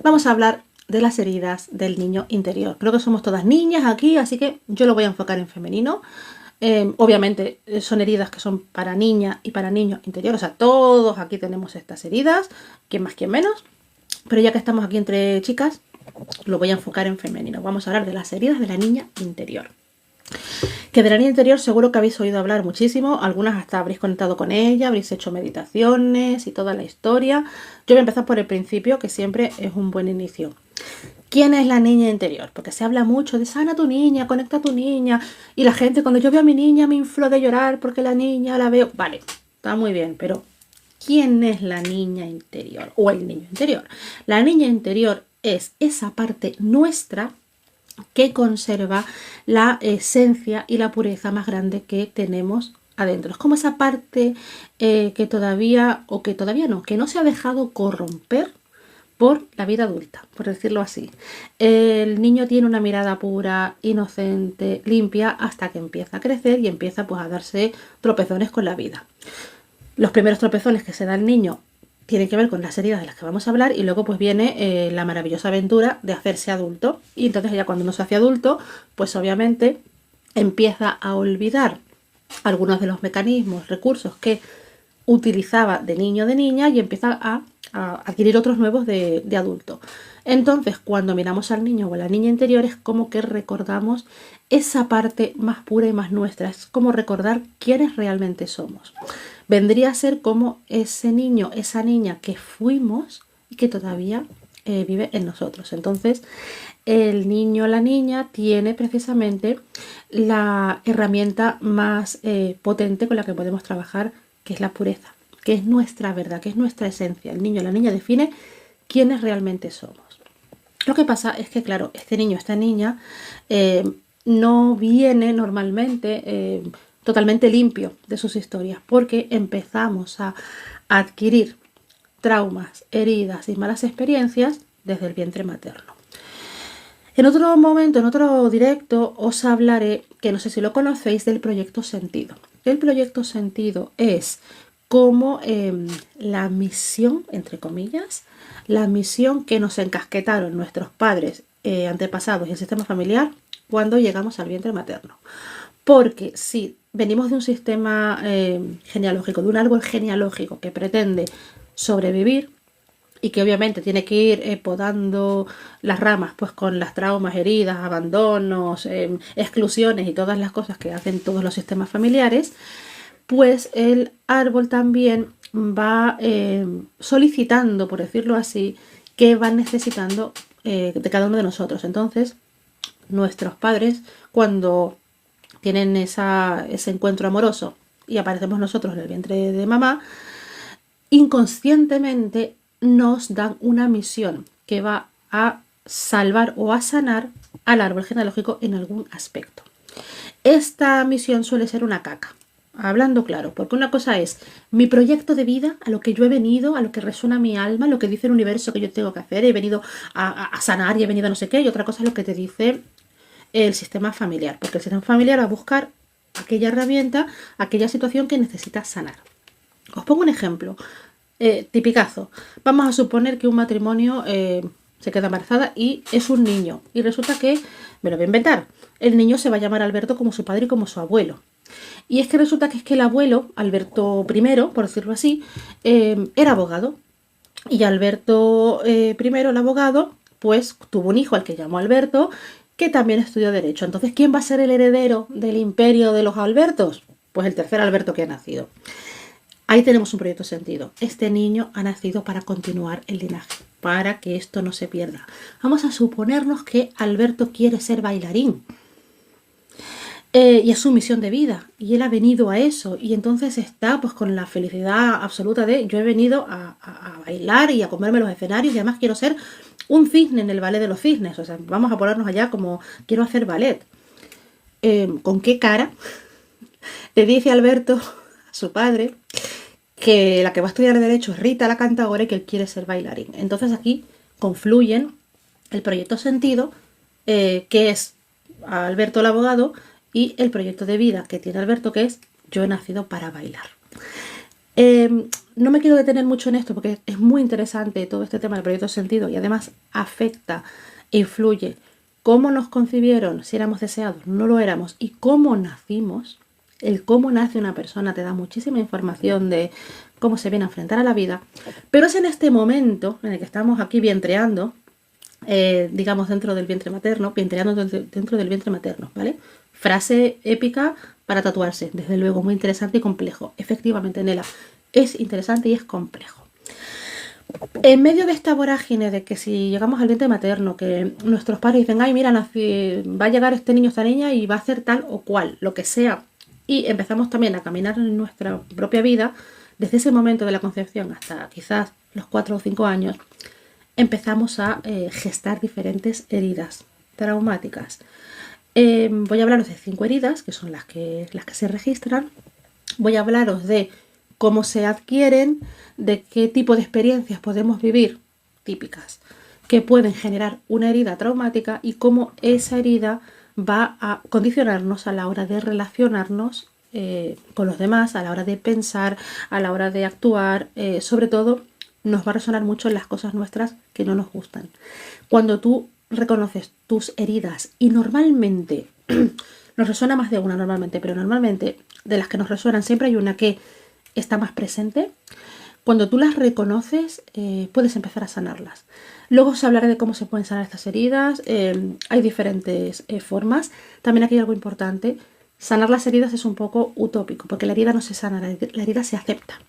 vamos a hablar de las heridas del niño interior. Creo que somos todas niñas aquí, así que yo lo voy a enfocar en femenino. Obviamente son heridas que son para niña y para niño interior, o sea, todos aquí tenemos estas heridas, quien más, quien menos, pero ya que estamos aquí entre chicas, lo voy a enfocar en femenino. Vamos a hablar de las heridas de la niña interior. Que de la niña interior seguro que habéis oído hablar muchísimo, algunas hasta habréis conectado con ella, habréis hecho meditaciones y toda la historia. Yo voy a empezar por el principio, que siempre es un buen inicio. ¿Quién es la niña interior? Porque se habla mucho de sana tu niña, conecta a tu niña. Y la gente, cuando yo veo a mi niña, me inflo de llorar porque la niña la veo. Vale, está muy bien, pero ¿quién es la niña interior? O el niño interior. La niña interior es esa parte nuestra que conserva la esencia y la pureza más grande que tenemos adentro. Es como esa parte que todavía no, que no se ha dejado corromper por la vida adulta, por decirlo así. El niño tiene una mirada pura, inocente, limpia, hasta que empieza a crecer y empieza pues a darse tropezones con la vida. Los primeros tropezones que se da el niño tienen que ver con las heridas de las que vamos a hablar, y luego pues viene la maravillosa aventura de hacerse adulto. Y entonces ya cuando uno se hace adulto, pues obviamente empieza a olvidar algunos de los mecanismos, recursos que utilizaba de niño o de niña, y empieza a adquirir otros nuevos de adulto. Entonces, cuando miramos al niño o a la niña interior, es como que recordamos esa parte más pura y más nuestra. Es como recordar quiénes realmente somos. Vendría a ser como ese niño, esa niña que fuimos y que todavía vive en nosotros. Entonces, el niño o la niña tiene precisamente la herramienta más potente con la que podemos trabajar, que es la pureza, que es nuestra verdad, que es nuestra esencia. El niño o la niña define quiénes realmente somos. Lo que pasa es que, claro, este niño, esta niña, no viene normalmente totalmente limpio de sus historias, porque empezamos a adquirir traumas, heridas y malas experiencias desde el vientre materno. En otro momento, en otro directo, os hablaré, que no sé si lo conocéis, del proyecto Sentido. El proyecto Sentido es como la misión, entre comillas, la misión que nos encasquetaron nuestros padres, antepasados y el sistema familiar cuando llegamos al vientre materno. Porque si venimos de un sistema genealógico, de un árbol genealógico que pretende sobrevivir, y que obviamente tiene que ir podando las ramas pues con las traumas, heridas, abandonos, exclusiones y todas las cosas que hacen todos los sistemas familiares, pues el árbol también va solicitando, por decirlo así, que van necesitando de cada uno de nosotros. Entonces, nuestros padres, cuando tienen ese encuentro amoroso y aparecemos nosotros en el vientre de mamá, inconscientemente nos dan una misión que va a salvar o a sanar al árbol genealógico en algún aspecto. Esta misión suele ser una caca, hablando claro, porque una cosa es mi proyecto de vida, a lo que yo he venido, a lo que resuena mi alma, lo que dice el universo que yo tengo que hacer, he venido a sanar y he venido a no sé qué, y otra cosa es lo que te dice el sistema familiar, porque el sistema familiar va a buscar aquella herramienta, aquella situación que necesitas sanar. Os pongo un ejemplo. Tipicazo. Vamos a suponer que un matrimonio se queda embarazada y es un niño. Y resulta que, me lo voy a inventar, el niño se va a llamar Alberto como su padre y como su abuelo. Y es que resulta que el abuelo, Alberto I, por decirlo así, era abogado. Y Alberto I, el abogado, pues tuvo un hijo al que llamó Alberto, que también estudió Derecho. Entonces, ¿quién va a ser el heredero del imperio de los Albertos? Pues el tercer Alberto que ha nacido. Ahí tenemos un proyecto Sentido. Este niño ha nacido para continuar el linaje, para que esto no se pierda. Vamos a suponernos que Alberto quiere ser bailarín. Y es su misión de vida. Y él ha venido a eso. Y entonces está pues con la felicidad absoluta de yo he venido a bailar y a comerme los escenarios. Y además quiero ser un cisne en el ballet de los cisnes. O sea, vamos a ponernos allá como quiero hacer ballet. ¿Con qué cara le dice Alberto a su padre que la que va a estudiar Derecho es Rita la cantadora y que él quiere ser bailarín? Entonces aquí confluyen el proyecto Sentido, que es Alberto el abogado, y el proyecto de vida que tiene Alberto, que es yo he nacido para bailar. No me quiero detener mucho en esto porque es muy interesante todo este tema del proyecto sentido y además afecta e influye cómo nos concibieron, si éramos deseados, no lo éramos y cómo nacimos. El cómo nace una persona te da muchísima información de cómo se viene a enfrentar a la vida, pero es en este momento en el que estamos aquí vientreando, digamos dentro del vientre materno, vientreando dentro del vientre materno, ¿vale? Frase épica para tatuarse, desde luego, muy interesante y complejo. Efectivamente, Nela, es interesante y es complejo. En medio de esta vorágine de que si llegamos al vientre materno, que nuestros padres dicen, ay, mira, va a llegar este niño, esta niña y va a hacer tal o cual, lo que sea, y empezamos también a caminar en nuestra propia vida, desde ese momento de la concepción hasta quizás los 4 o 5 años, empezamos a gestar diferentes heridas traumáticas. Voy a hablaros de 5 heridas, que son las que se registran. Voy a hablaros de cómo se adquieren, de qué tipo de experiencias podemos vivir, típicas, que pueden generar una herida traumática y cómo esa herida va a condicionarnos a la hora de relacionarnos con los demás, a la hora de pensar, a la hora de actuar, sobre todo nos va a resonar mucho en las cosas nuestras que no nos gustan. Cuando tú reconoces tus heridas y normalmente, nos resuena más de una normalmente, pero normalmente de las que nos resuenan siempre hay una que está más presente. Cuando tú las reconoces, puedes empezar a sanarlas. Luego os hablaré de cómo se pueden sanar estas heridas. Hay diferentes formas. También aquí hay algo importante. Sanar las heridas es un poco utópico, porque la herida no se sana, la herida se acepta.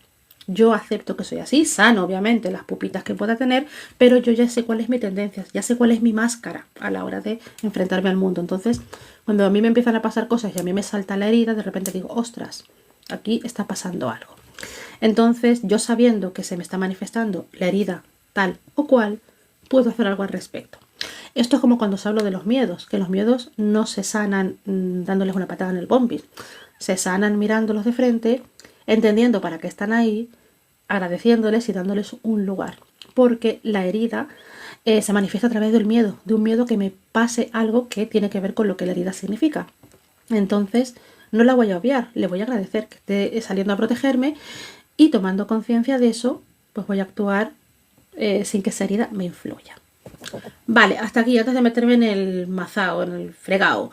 Yo acepto que soy así, sano obviamente las pupitas que pueda tener, pero yo ya sé cuál es mi tendencia, ya sé cuál es mi máscara a la hora de enfrentarme al mundo. Entonces, cuando a mí me empiezan a pasar cosas y a mí me salta la herida, de repente digo, ostras, aquí está pasando algo. Entonces, yo sabiendo que se me está manifestando la herida tal o cual, puedo hacer algo al respecto. Esto es como cuando os hablo de los miedos, que los miedos no se sanan dándoles una patada en el bombis, se sanan mirándolos de frente, entendiendo para qué están ahí, agradeciéndoles y dándoles un lugar. Porque la herida se manifiesta a través del miedo, de un miedo que me pase algo que tiene que ver con lo que la herida significa. Entonces, no la voy a obviar, le voy a agradecer que esté saliendo a protegerme y tomando conciencia de eso, pues voy a actuar sin que esa herida me influya. Vale, hasta aquí, antes de meterme en el mazao, en el fregado.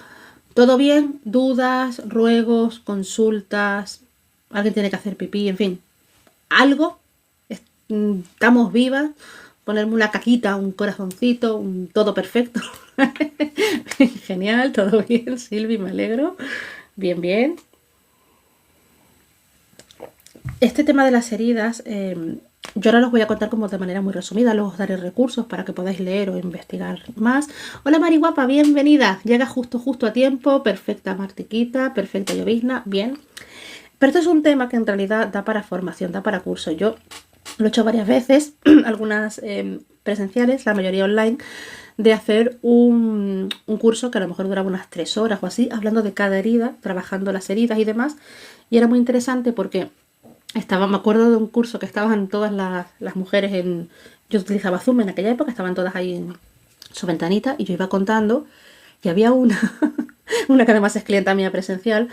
¿Todo bien? ¿Dudas? ¿Ruegos? ¿Consultas? ¿Alguien tiene que hacer pipí? En fin, algo. Estamos vivas. Ponerme una caquita, un corazoncito, un todo perfecto. Genial, todo bien, Silvi, me alegro. Bien, bien. Este tema de las heridas, yo ahora los voy a contar como de manera muy resumida, luego os daré recursos para que podáis leer o investigar más. Hola Mari guapa, bienvenida. Llega justo a tiempo, perfecta Martiquita, perfecta Llovizna, bien. Pero esto es un tema que en realidad da para formación, da para curso. Yo lo he hecho varias veces, algunas presenciales, la mayoría online, de hacer un curso que a lo mejor duraba unas 3 horas o así, hablando de cada herida, trabajando las heridas y demás. Y era muy interesante porque me acuerdo de un curso que estaban todas las mujeres yo utilizaba Zoom en aquella época, estaban todas ahí en su ventanita y yo iba contando y había una que además es clienta mía presencial,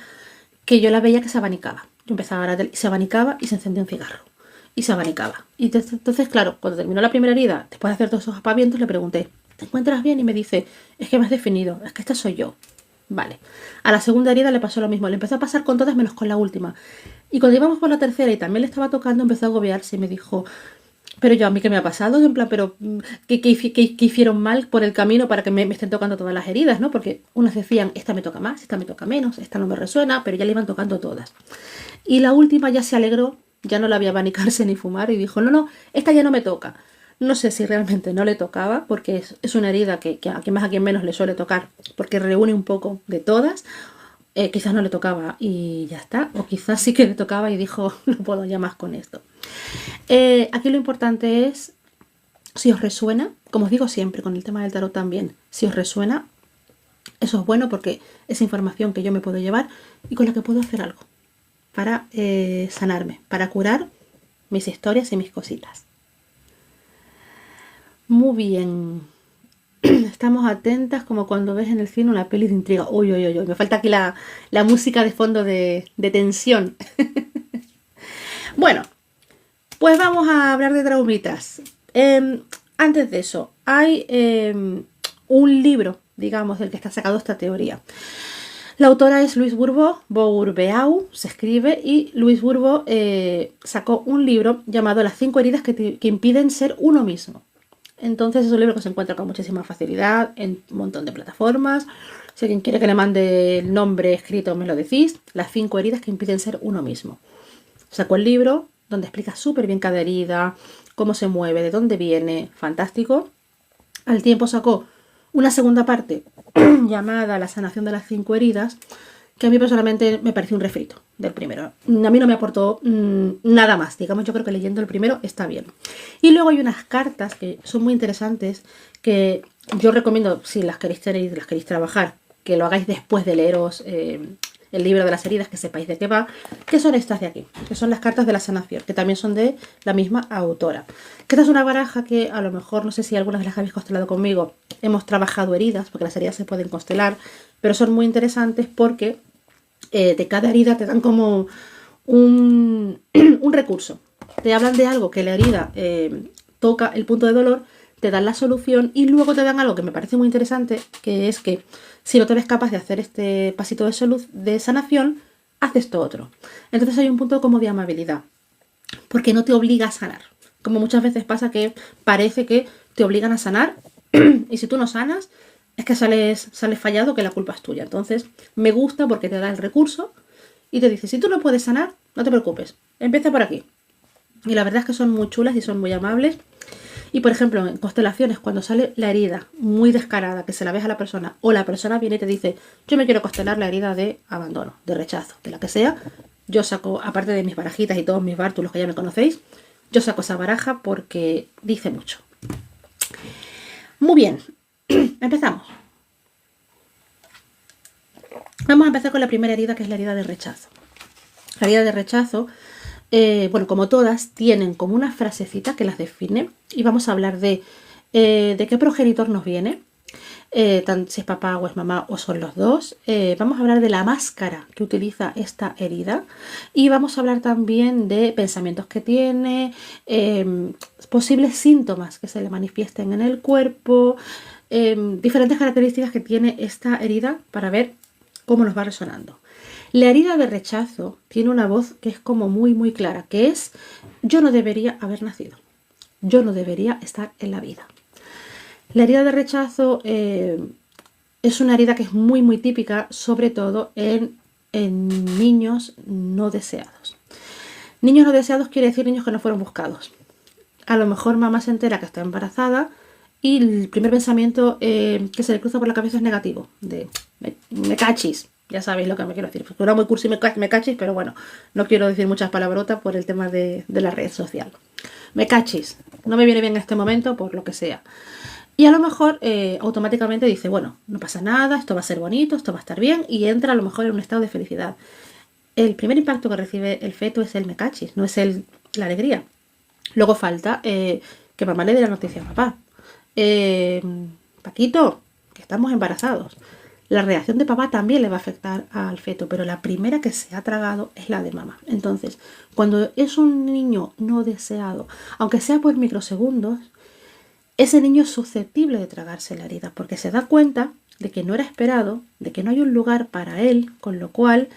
que yo la veía que se abanicaba. Yo empezaba a hablar y se abanicaba y se encendía un cigarro. Y se abanicaba. Y entonces, claro, cuando terminó la primera herida, después de hacer todos esos aspavientos, le pregunté, ¿te encuentras bien? Y me dice, es que me has definido, es que esta soy yo. Vale. A la segunda herida le pasó lo mismo, le empezó a pasar con todas menos con la última. Y cuando íbamos por la tercera y también le estaba tocando, empezó a agobiarse y me dijo, pero yo, ¿a mí qué me ha pasado? En plan, pero ¿qué hicieron mal por el camino para que me estén tocando todas las heridas, ¿no? Porque unas decían, esta me toca más, esta me toca menos, esta no me resuena, pero ya le iban tocando todas. Y la última ya se alegró, ya no la había abanicarse ni fumar y dijo, no, esta ya no me toca. No sé si realmente no le tocaba, porque es una herida que a quien más a quien menos le suele tocar, porque reúne un poco de todas. Quizás no le tocaba y ya está, o quizás sí que le tocaba y dijo, no puedo ya más con esto. Aquí lo importante es, si os resuena, como os digo siempre con el tema del tarot también, si os resuena, eso es bueno porque es información que yo me puedo llevar y con la que puedo hacer algo para sanarme, para curar mis historias y mis cositas. Muy bien. Estamos atentas como cuando ves en el cine una peli de intriga. Uy. Me falta aquí la música de fondo de tensión. Bueno, Pues vamos a hablar de traumitas. Antes de eso, hay un libro, digamos, del que está sacado esta teoría. La autora es Louise Bourbeau, se escribe, y Louise Bourbeau sacó un libro llamado Las 5 heridas que impiden ser uno mismo. Entonces es un libro que se encuentra con muchísima facilidad en un montón de plataformas. Si alguien quiere que le mande el nombre escrito, me lo decís. Las 5 heridas que impiden ser uno mismo. Sacó el libro donde explica súper bien cada herida, cómo se mueve, de dónde viene, fantástico. Al tiempo sacó una segunda parte llamada La sanación de las 5 heridas, que a mí personalmente me pareció un refrito del primero. A mí no me aportó nada más, digamos, yo creo que leyendo el primero está bien. Y luego hay unas cartas que son muy interesantes, que yo recomiendo, si las queréis tener y las queréis trabajar, que lo hagáis después de leeros el libro de las heridas, que sepáis de qué va, que son estas de aquí, que son las cartas de la sanación, que también son de la misma autora. Que esta es una baraja que a lo mejor, no sé si algunas de las que habéis constelado conmigo, hemos trabajado heridas, porque las heridas se pueden constelar, pero son muy interesantes porque de cada herida te dan como un recurso. Te hablan de algo que la herida toca el punto de dolor, te dan la solución y luego te dan algo que me parece muy interesante, que es que si no te ves capaz de hacer este pasito de sanación, haces esto otro. Entonces hay un punto como de amabilidad, porque no te obliga a sanar. Como muchas veces pasa que parece que te obligan a sanar y si tú no sanas, es que sales fallado, que la culpa es tuya. Entonces me gusta porque te da el recurso y te dice, si tú no puedes sanar, no te preocupes, empieza por aquí. Y la verdad es que son muy chulas y son muy amables. Y por ejemplo, en constelaciones, cuando sale la herida muy descarada, que se la ves a la persona, o la persona viene y te dice, yo me quiero constelar la herida de abandono, de rechazo, de la que sea, yo saco, aparte de mis barajitas y todos mis bártulos que ya me conocéis, yo saco esa baraja porque dice mucho. Muy bien, empezamos. Vamos a empezar con la primera herida, que es la herida de rechazo. La herida de rechazo, bueno, como todas, tienen como una frasecita que las define. Y vamos a hablar de qué progenitor nos viene, si es papá o es mamá o son los dos. Vamos a hablar de la máscara que utiliza esta herida. Y vamos a hablar también de pensamientos que tiene, posibles síntomas que se le manifiesten en el cuerpo, diferentes características que tiene esta herida para ver cómo nos va resonando. La herida de rechazo tiene una voz que es como muy muy clara, que es: yo no debería haber nacido, yo no debería estar en la vida. La herida de rechazo es una herida que es muy muy típica, sobre todo en niños no deseados. Niños no deseados quiere decir niños que no fueron buscados. A lo mejor mamá se entera que está embarazada y el primer pensamiento que se le cruza por la cabeza es negativo, de me cachis. Ya sabéis lo que me quiero decir. Era muy cursi me cachis, pero bueno, no quiero decir muchas palabrotas por el tema de la red social. Me cachis, no me viene bien en este momento por lo que sea. Y a lo mejor automáticamente dice, bueno, no pasa nada, esto va a ser bonito, esto va a estar bien, y entra a lo mejor en un estado de felicidad. El primer impacto que recibe el feto es el me cachis, no es la alegría. Luego falta que mamá le dé la noticia a papá. Paquito, que estamos embarazados. La reacción de papá también le va a afectar al feto, pero la primera que se ha tragado es la de mamá. Entonces, cuando es un niño no deseado, aunque sea por microsegundos, ese niño es susceptible de tragarse la herida, porque se da cuenta de que no era esperado, de que no hay un lugar para él, con lo cual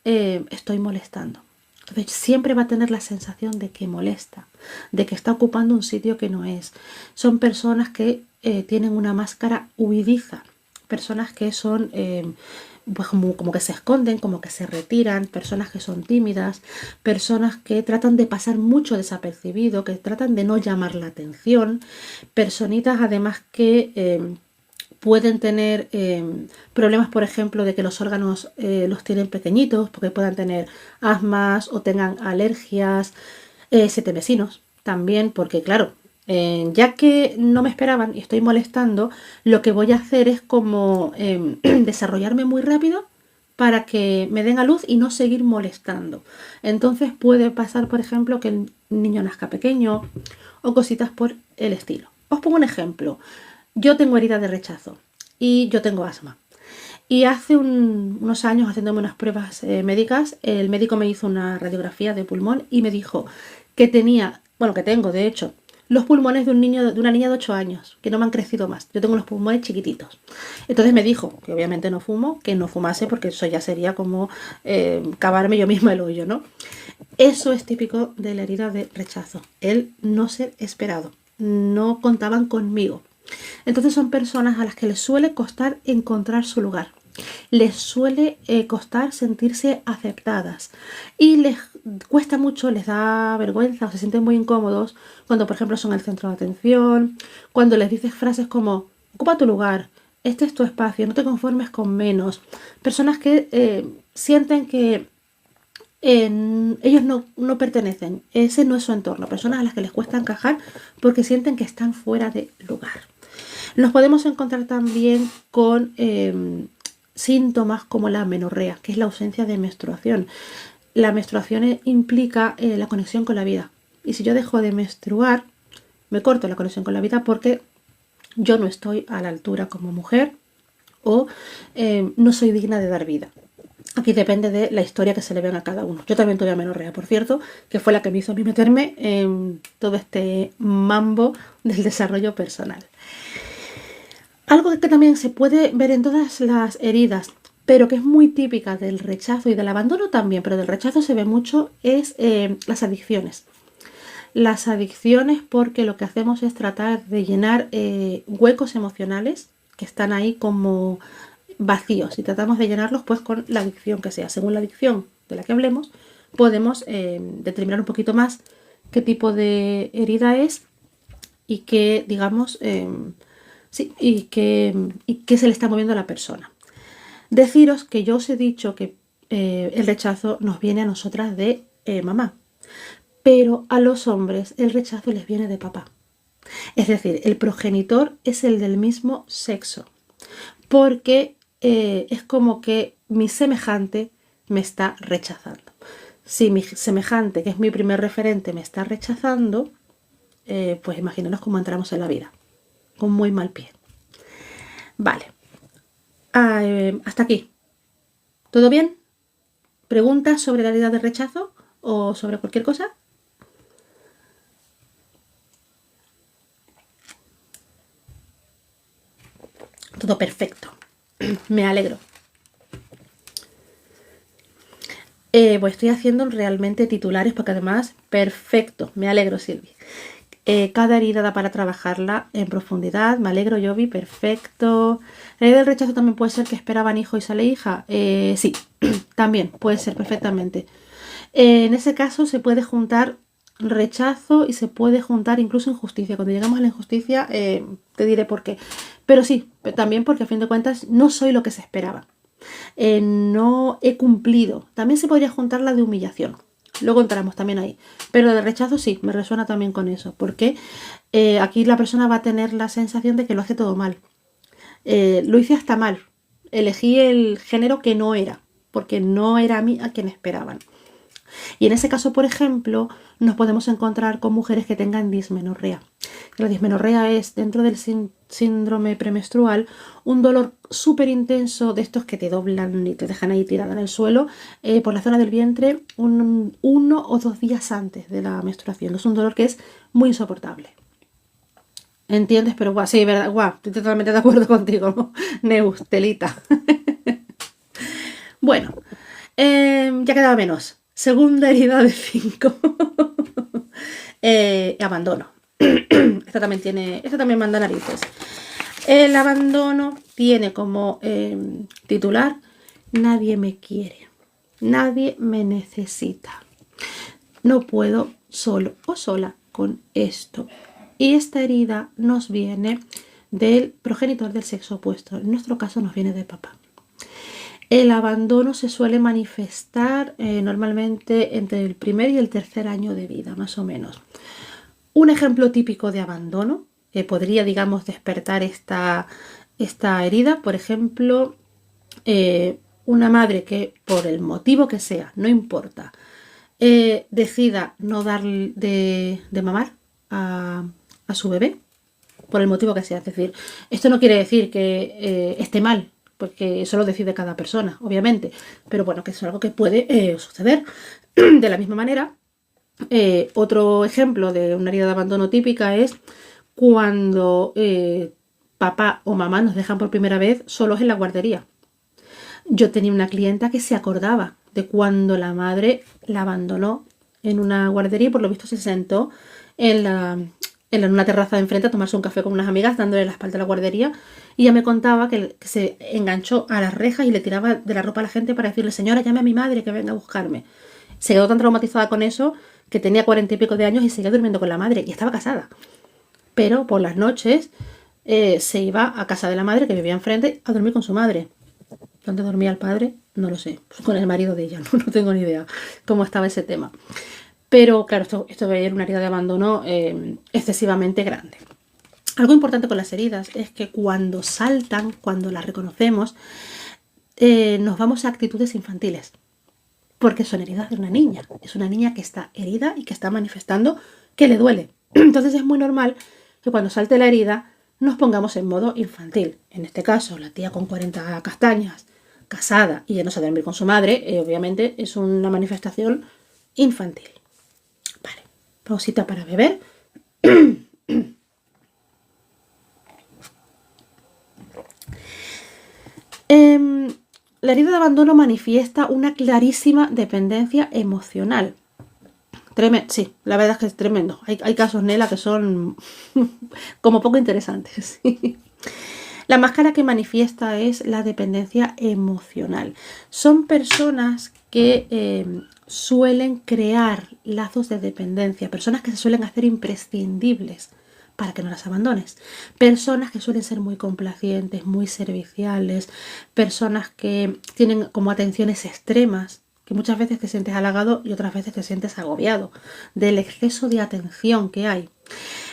estoy molestando. Entonces siempre va a tener la sensación de que molesta, de que está ocupando un sitio que no es. Son personas que tienen una máscara huidiza, personas que son pues como que se esconden, como que se retiran, personas que son tímidas, personas que tratan de pasar mucho desapercibido, que tratan de no llamar la atención, personitas además que pueden tener problemas, por ejemplo, de que los órganos los tienen pequeñitos, porque puedan tener asmas o tengan alergias, vecinos también, porque claro, ya que no me esperaban y estoy molestando, lo que voy a hacer es como desarrollarme muy rápido para que me den a luz y no seguir molestando. Entonces puede pasar, por ejemplo, que el niño nazca pequeño o cositas por el estilo. Os pongo un ejemplo. Yo tengo herida de rechazo y yo tengo asma. Y hace unos años, haciéndome unas pruebas médicas, el médico me hizo una radiografía de pulmón y me dijo que tenía, bueno, que tengo de hecho, los pulmones de un niño, de una niña de 8 años, que no me han crecido más. Yo tengo los pulmones chiquititos. Entonces me dijo, que obviamente no fumo, que no fumase porque eso ya sería como cavarme yo misma el hoyo, ¿no? Eso es típico de la herida de rechazo, el no ser esperado. No contaban conmigo. Entonces son personas a las que les suele costar encontrar su lugar. Les suele costar sentirse aceptadas y les cuesta mucho, les da vergüenza o se sienten muy incómodos cuando por ejemplo son el centro de atención, cuando les dices frases como ocupa tu lugar, este es tu espacio, no te conformes con menos. Personas que sienten que ellos no pertenecen, ese no es su entorno, personas a las que les cuesta encajar porque sienten que están fuera de lugar. Nos podemos encontrar también con síntomas como la amenorrea, que es la ausencia de menstruación. La menstruación implica la conexión con la vida. Y si yo dejo de menstruar, me corto la conexión con la vida porque yo no estoy a la altura como mujer o no soy digna de dar vida. Aquí depende de la historia que se le vean a cada uno. Yo también tuve amenorrea, por cierto, que fue la que me hizo a mí meterme en todo este mambo del desarrollo personal. Algo que también se puede ver en todas las heridas, pero que es muy típica del rechazo y del abandono también, pero del rechazo se ve mucho, es las adicciones. Las adicciones porque lo que hacemos es tratar de llenar huecos emocionales que están ahí como vacíos y tratamos de llenarlos pues con la adicción que sea. Según la adicción de la que hablemos, podemos determinar un poquito más qué tipo de herida es y qué, digamos, sí, y qué se le está moviendo a la persona. Deciros que yo os he dicho que el rechazo nos viene a nosotras de mamá, pero a los hombres el rechazo les viene de papá. Es decir, el progenitor es el del mismo sexo, porque es como que mi semejante me está rechazando. Si mi semejante, que es mi primer referente, me está rechazando, pues imaginaros cómo entramos en la vida, con muy mal pie. Vale, hasta aquí. ¿Todo bien? ¿Preguntas sobre la herida de rechazo o sobre cualquier cosa? Todo perfecto. Me alegro. Pues estoy haciendo realmente titulares porque además, perfecto. Me alegro, Silvi. Cada herida da para trabajarla en profundidad. Me alegro, Yobi, perfecto. La herida del rechazo también puede ser que esperaban hijo y sale hija. Sí, también puede ser perfectamente. En ese caso se puede juntar rechazo y se puede juntar incluso injusticia. Cuando llegamos a la injusticia te diré por qué. Pero sí, también porque a fin de cuentas no soy lo que se esperaba. No he cumplido. También se podría juntar la de humillación. Luego entramos también ahí. Pero de rechazo sí, me resuena también con eso. Porque aquí la persona va a tener la sensación de que lo hace todo mal. Lo hice hasta mal. Elegí el género que no era. Porque no era a mí a quien esperaban. Y en ese caso, por ejemplo, nos podemos encontrar con mujeres que tengan dismenorrea. La dismenorrea es, dentro del síndrome premenstrual, un dolor súper intenso de estos que te doblan y te dejan ahí tirada en el suelo por la zona del vientre 1 o 2 días antes de la menstruación. Es un dolor que es muy insoportable. ¿Entiendes? Pero guau, sí, verdad, guau, estoy totalmente de acuerdo contigo, ¿no? Neustelita. Bueno, ya quedaba menos. Segunda herida de 5. Abandono. Esta también manda narices. El abandono tiene como titular: nadie me quiere, nadie me necesita, no puedo solo o sola con esto. Y esta herida nos viene del progenitor del sexo opuesto. En nuestro caso nos viene de papá. El abandono se suele manifestar normalmente entre el primer y el tercer año de vida, más o menos. Un ejemplo típico de abandono que podría, digamos, despertar esta herida, por ejemplo, una madre que por el motivo que sea, no importa, decida no dar de mamar a su bebé, por el motivo que sea. Es decir, esto no quiere decir que esté mal, porque eso lo decide cada persona, obviamente, pero bueno, que es algo que puede suceder. De la misma manera, Otro ejemplo de una herida de abandono típica es cuando papá o mamá nos dejan por primera vez solos en la guardería. Yo tenía una clienta que se acordaba de cuando la madre la abandonó en una guardería y por lo visto se sentó en una terraza de enfrente a tomarse un café con unas amigas dándole la espalda a la guardería y ella me contaba que se enganchó a las rejas y le tiraba de la ropa a la gente para decirle: señora, llame a mi madre que venga a buscarme. Se quedó tan traumatizada con eso que tenía 40 y pico de años y seguía durmiendo con la madre y estaba casada. Pero por las noches se iba a casa de la madre que vivía enfrente a dormir con su madre. ¿Dónde dormía el padre? No lo sé. Con el marido de ella, no tengo ni idea cómo estaba ese tema. Pero claro, esto era una herida de abandono excesivamente grande. Algo importante con las heridas es que cuando saltan, cuando las reconocemos, nos vamos a actitudes infantiles. Porque son heridas de una niña. Es una niña que está herida y que está manifestando que le duele. Entonces es muy normal que cuando salte la herida nos pongamos en modo infantil. En este caso, la tía con 40 castañas, casada y ya no sabe dormir con su madre, obviamente es una manifestación infantil. Vale, pausita para beber. La herida de abandono manifiesta una clarísima dependencia emocional. Sí, la verdad es que es tremendo. Hay casos, Nela, que son como poco interesantes. La máscara que manifiesta es la dependencia emocional. Son personas que suelen crear lazos de dependencia, personas que se suelen hacer imprescindibles para que no las abandones, personas que suelen ser muy complacientes, muy serviciales, personas que tienen como atenciones extremas, que muchas veces te sientes halagado y otras veces te sientes agobiado del exceso de atención que hay.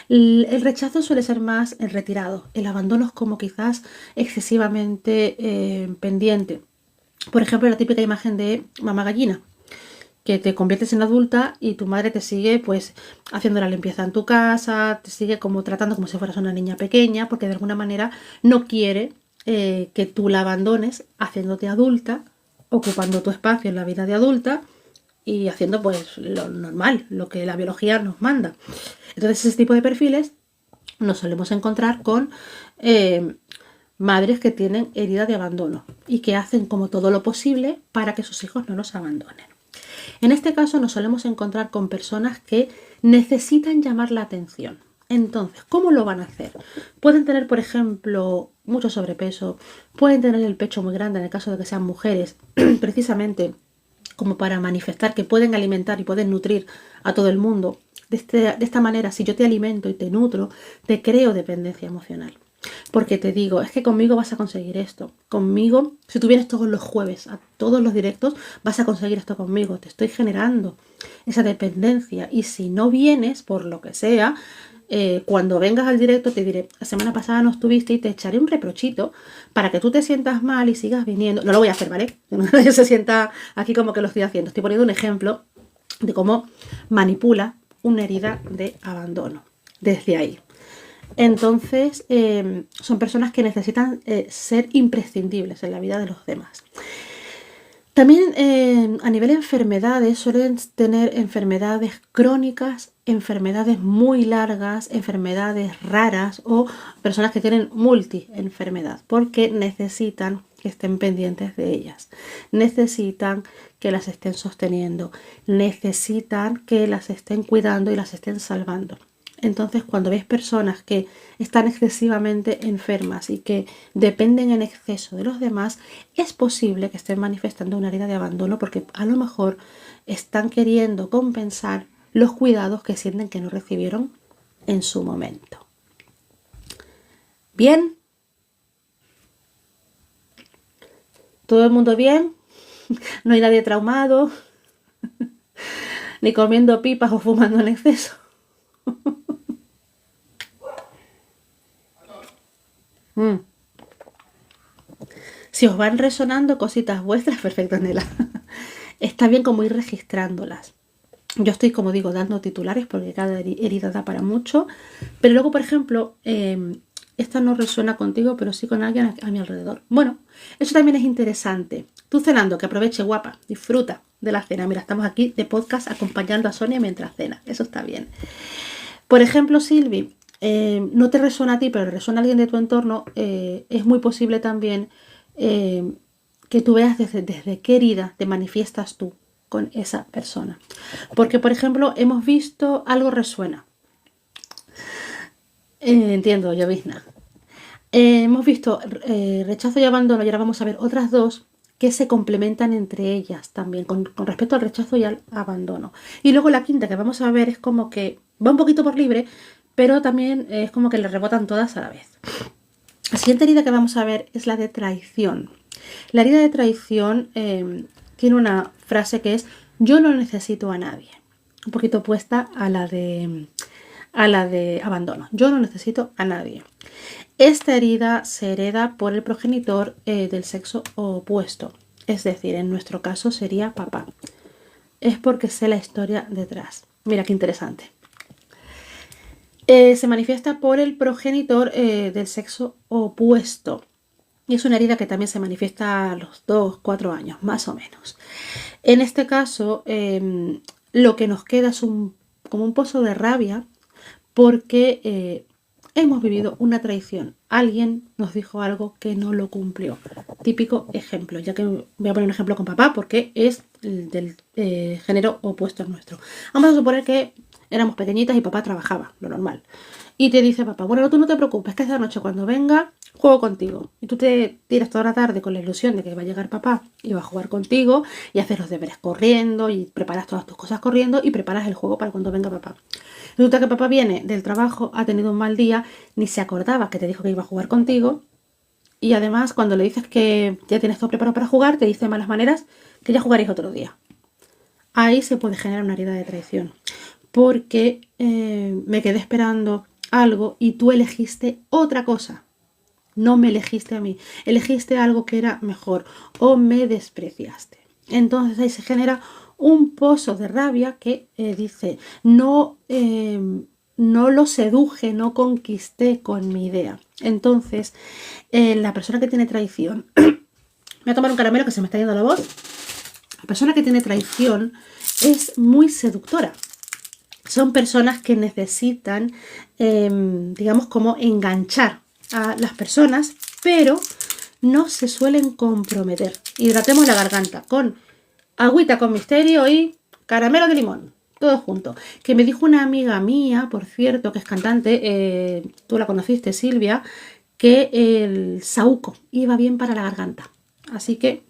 El rechazo suele ser más retirado, el abandono es como quizás excesivamente pendiente. Por ejemplo, la típica imagen de mamá gallina, que te conviertes en adulta y tu madre te sigue pues haciendo la limpieza en tu casa, te sigue como tratando como si fueras una niña pequeña, porque de alguna manera no quiere que tú la abandones haciéndote adulta, ocupando tu espacio en la vida de adulta y haciendo pues lo normal, lo que la biología nos manda. Entonces ese tipo de perfiles nos solemos encontrar con madres que tienen herida de abandono y que hacen como todo lo posible para que sus hijos no los abandonen. En este caso nos solemos encontrar con personas que necesitan llamar la atención. Entonces, ¿cómo lo van a hacer? Pueden tener, por ejemplo, mucho sobrepeso, pueden tener el pecho muy grande en el caso de que sean mujeres, precisamente como para manifestar que pueden alimentar y pueden nutrir a todo el mundo. De esta manera, si yo te alimento y te nutro, te creo dependencia emocional. Porque te digo, es que conmigo vas a conseguir esto. Conmigo, si tú vienes todos los jueves a todos los directos, vas a conseguir esto conmigo. Te estoy generando esa dependencia. Y si no vienes, por lo que sea, cuando vengas al directo te diré: la semana pasada no estuviste, y te echaré un reprochito para que tú te sientas mal y sigas viniendo. No lo voy a hacer, ¿vale? Que nadie se sienta aquí como que lo estoy haciendo. Estoy poniendo un ejemplo de cómo manipula una herida de abandono desde ahí. Entonces, son personas que necesitan ser imprescindibles en la vida de los demás. También a nivel de enfermedades, suelen tener enfermedades crónicas, enfermedades muy largas, enfermedades raras o personas que tienen multi-enfermedad, porque necesitan que estén pendientes de ellas, necesitan que las estén sosteniendo, necesitan que las estén cuidando y las estén salvando. Entonces, cuando ves personas que están excesivamente enfermas y que dependen en exceso de los demás, es posible que estén manifestando una herida de abandono, porque a lo mejor están queriendo compensar los cuidados que sienten que no recibieron en su momento. ¿Bien? ¿Todo el mundo bien? ¿No hay nadie traumado? ¿Ni comiendo pipas o fumando en exceso? Si os van resonando cositas vuestras, perfecto, Nela. Está bien como ir registrándolas. Yo estoy, como digo, dando titulares porque cada herida da para mucho. Pero luego, por ejemplo, esta no resuena contigo, pero sí con alguien a mi alrededor. Bueno, eso también es interesante. Tú cenando, que aproveche, guapa, disfruta de la cena. Mira, estamos aquí de podcast acompañando a Sonia mientras cena. Eso está bien. Por ejemplo, Silvi, no te resuena a ti, pero le resuena a alguien de tu entorno, es muy posible también que tú veas desde qué herida te manifiestas tú con esa persona. Porque, por ejemplo, hemos visto algo resuena. Entiendo, llovizna. Hemos visto rechazo y abandono y ahora vamos a ver otras dos que se complementan entre ellas también con respecto al rechazo y al abandono. Y luego la quinta que vamos a ver es como que va un poquito por libre, pero también es como que le rebotan todas a la vez. La siguiente herida que vamos a ver es la de traición. La herida de traición tiene una frase que es: yo no necesito a nadie. Un poquito opuesta a la de abandono. Yo no necesito a nadie. Esta herida se hereda por el progenitor del sexo opuesto. Es decir, en nuestro caso sería papá. Es porque sé la historia detrás. Mira qué interesante. Se manifiesta por el progenitor del sexo opuesto. Y es una herida que también se manifiesta a los 2-4 años, más o menos. En este caso, lo que nos queda es como un pozo de rabia porque hemos vivido una traición. Alguien nos dijo algo que no lo cumplió. Típico ejemplo, ya que voy a poner un ejemplo con papá porque es del género opuesto al nuestro. Vamos a suponer que éramos pequeñitas y papá trabajaba, lo normal. Y te dice papá: bueno, tú no te preocupes, que esta noche cuando venga juego contigo. Y tú te tiras toda la tarde con la ilusión de que va a llegar papá y va a jugar contigo y haces los deberes corriendo y preparas todas tus cosas corriendo y preparas el juego para cuando venga papá. Resulta que papá viene del trabajo, ha tenido un mal día, ni se acordaba que te dijo que iba a jugar contigo y además cuando le dices que ya tienes todo preparado para jugar, te dice de malas maneras que ya jugaréis otro día. Ahí se puede generar una herida de traición porque me quedé esperando algo y tú elegiste otra cosa. No me elegiste a mí, elegiste algo que era mejor o me despreciaste. Entonces ahí se genera un pozo de rabia que dice: no lo seduje, no conquisté con mi idea. Entonces la persona que tiene traición voy a tomar un caramelo que se me está yendo la voz. La persona que tiene traición es muy seductora. Son personas que necesitan digamos como enganchar a las personas, pero no se suelen comprometer. Hidratemos la garganta con agüita con misterio y caramelo de limón, todo junto. Que me dijo una amiga mía, por cierto, que es cantante, tú la conociste, Silvia, que el saúco iba bien para la garganta. Así que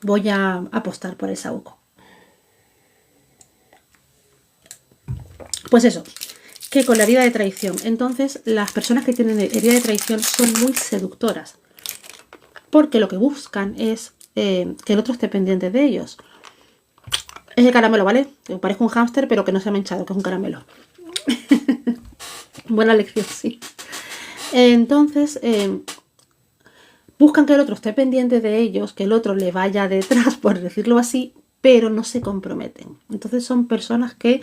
voy a apostar por el saúco. Pues eso, que con la herida de traición. Entonces, las personas que tienen herida de traición son muy seductoras. Porque lo que buscan es que el otro esté pendiente de ellos. Es el caramelo, ¿vale? Que parezco un hámster, pero que no se me ha hinchado, que es un caramelo. Buena lección, sí. Entonces, buscan que el otro esté pendiente de ellos, que el otro le vaya detrás, por decirlo así, pero no se comprometen. Entonces son personas que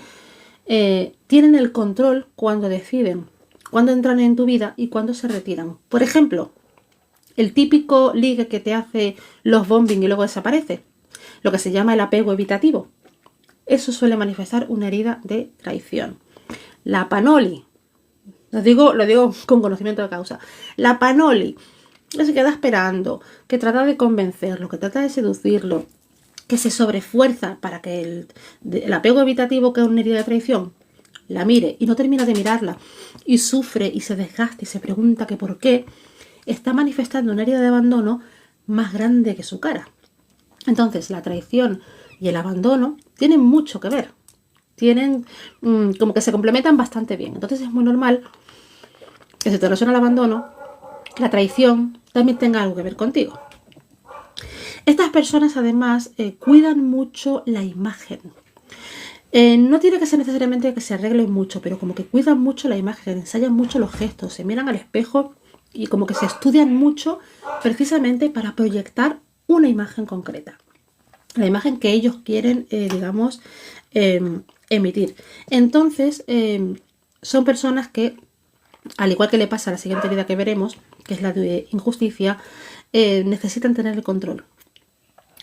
tienen el control cuando deciden, cuando entran en tu vida y cuando se retiran. Por ejemplo, el típico ligue que te hace los bombing y luego desaparece, lo que se llama el apego evitativo. Eso suele manifestar una herida de traición. La panoli, lo digo con conocimiento de causa. La panoli, que se queda esperando, que trata de convencerlo, que trata de seducirlo, que se sobrefuerza para que el apego evitativo, que es una herida de traición, la mire y no termina de mirarla y sufre y se desgasta y se pregunta que por qué, está manifestando una herida de abandono más grande que su cara. Entonces la traición y el abandono tienen mucho que ver, tienen como que se complementan bastante bien. Entonces es muy normal que si te resuena el abandono, la traición también tenga algo que ver contigo. Estas personas además cuidan mucho la imagen. No tiene que ser necesariamente que se arreglen mucho, pero como que cuidan mucho la imagen, ensayan mucho los gestos, se miran al espejo y como que se estudian mucho precisamente para proyectar una imagen concreta. La imagen que ellos quieren, digamos, emitir. Entonces, son personas que al igual que le pasa a la siguiente herida que veremos, que es la de injusticia, necesitan tener el control.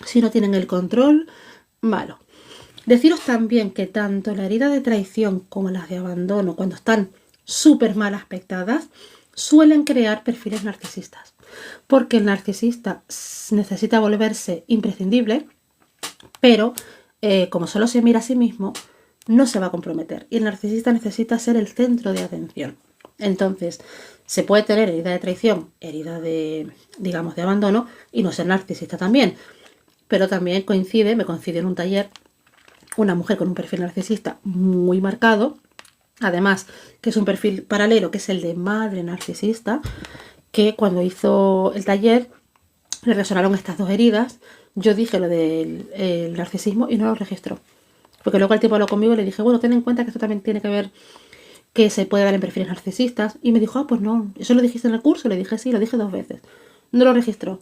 Si no tienen el control, malo. Deciros también que tanto la herida de traición como las de abandono, cuando están súper mal aspectadas, suelen crear perfiles narcisistas. Porque el narcisista necesita volverse imprescindible, pero como solo se mira a sí mismo, no se va a comprometer. Y el narcisista necesita ser el centro de atención. Entonces, se puede tener herida de traición, herida de, digamos, de abandono, y no ser narcisista también. Pero también me coincide en un taller, una mujer con un perfil narcisista muy marcado, además que es un perfil paralelo, que es el de madre narcisista, que cuando hizo el taller le resonaron estas dos heridas. Yo dije lo del narcisismo y no lo registró. Porque luego el tipo habló conmigo y le dije, bueno, ten en cuenta que esto también tiene que ver, que se puede dar en perfiles narcisistas. Y me dijo, ah, pues no, ¿eso lo dijiste en el curso? Le dije, sí, lo dije 2 veces. No lo registró.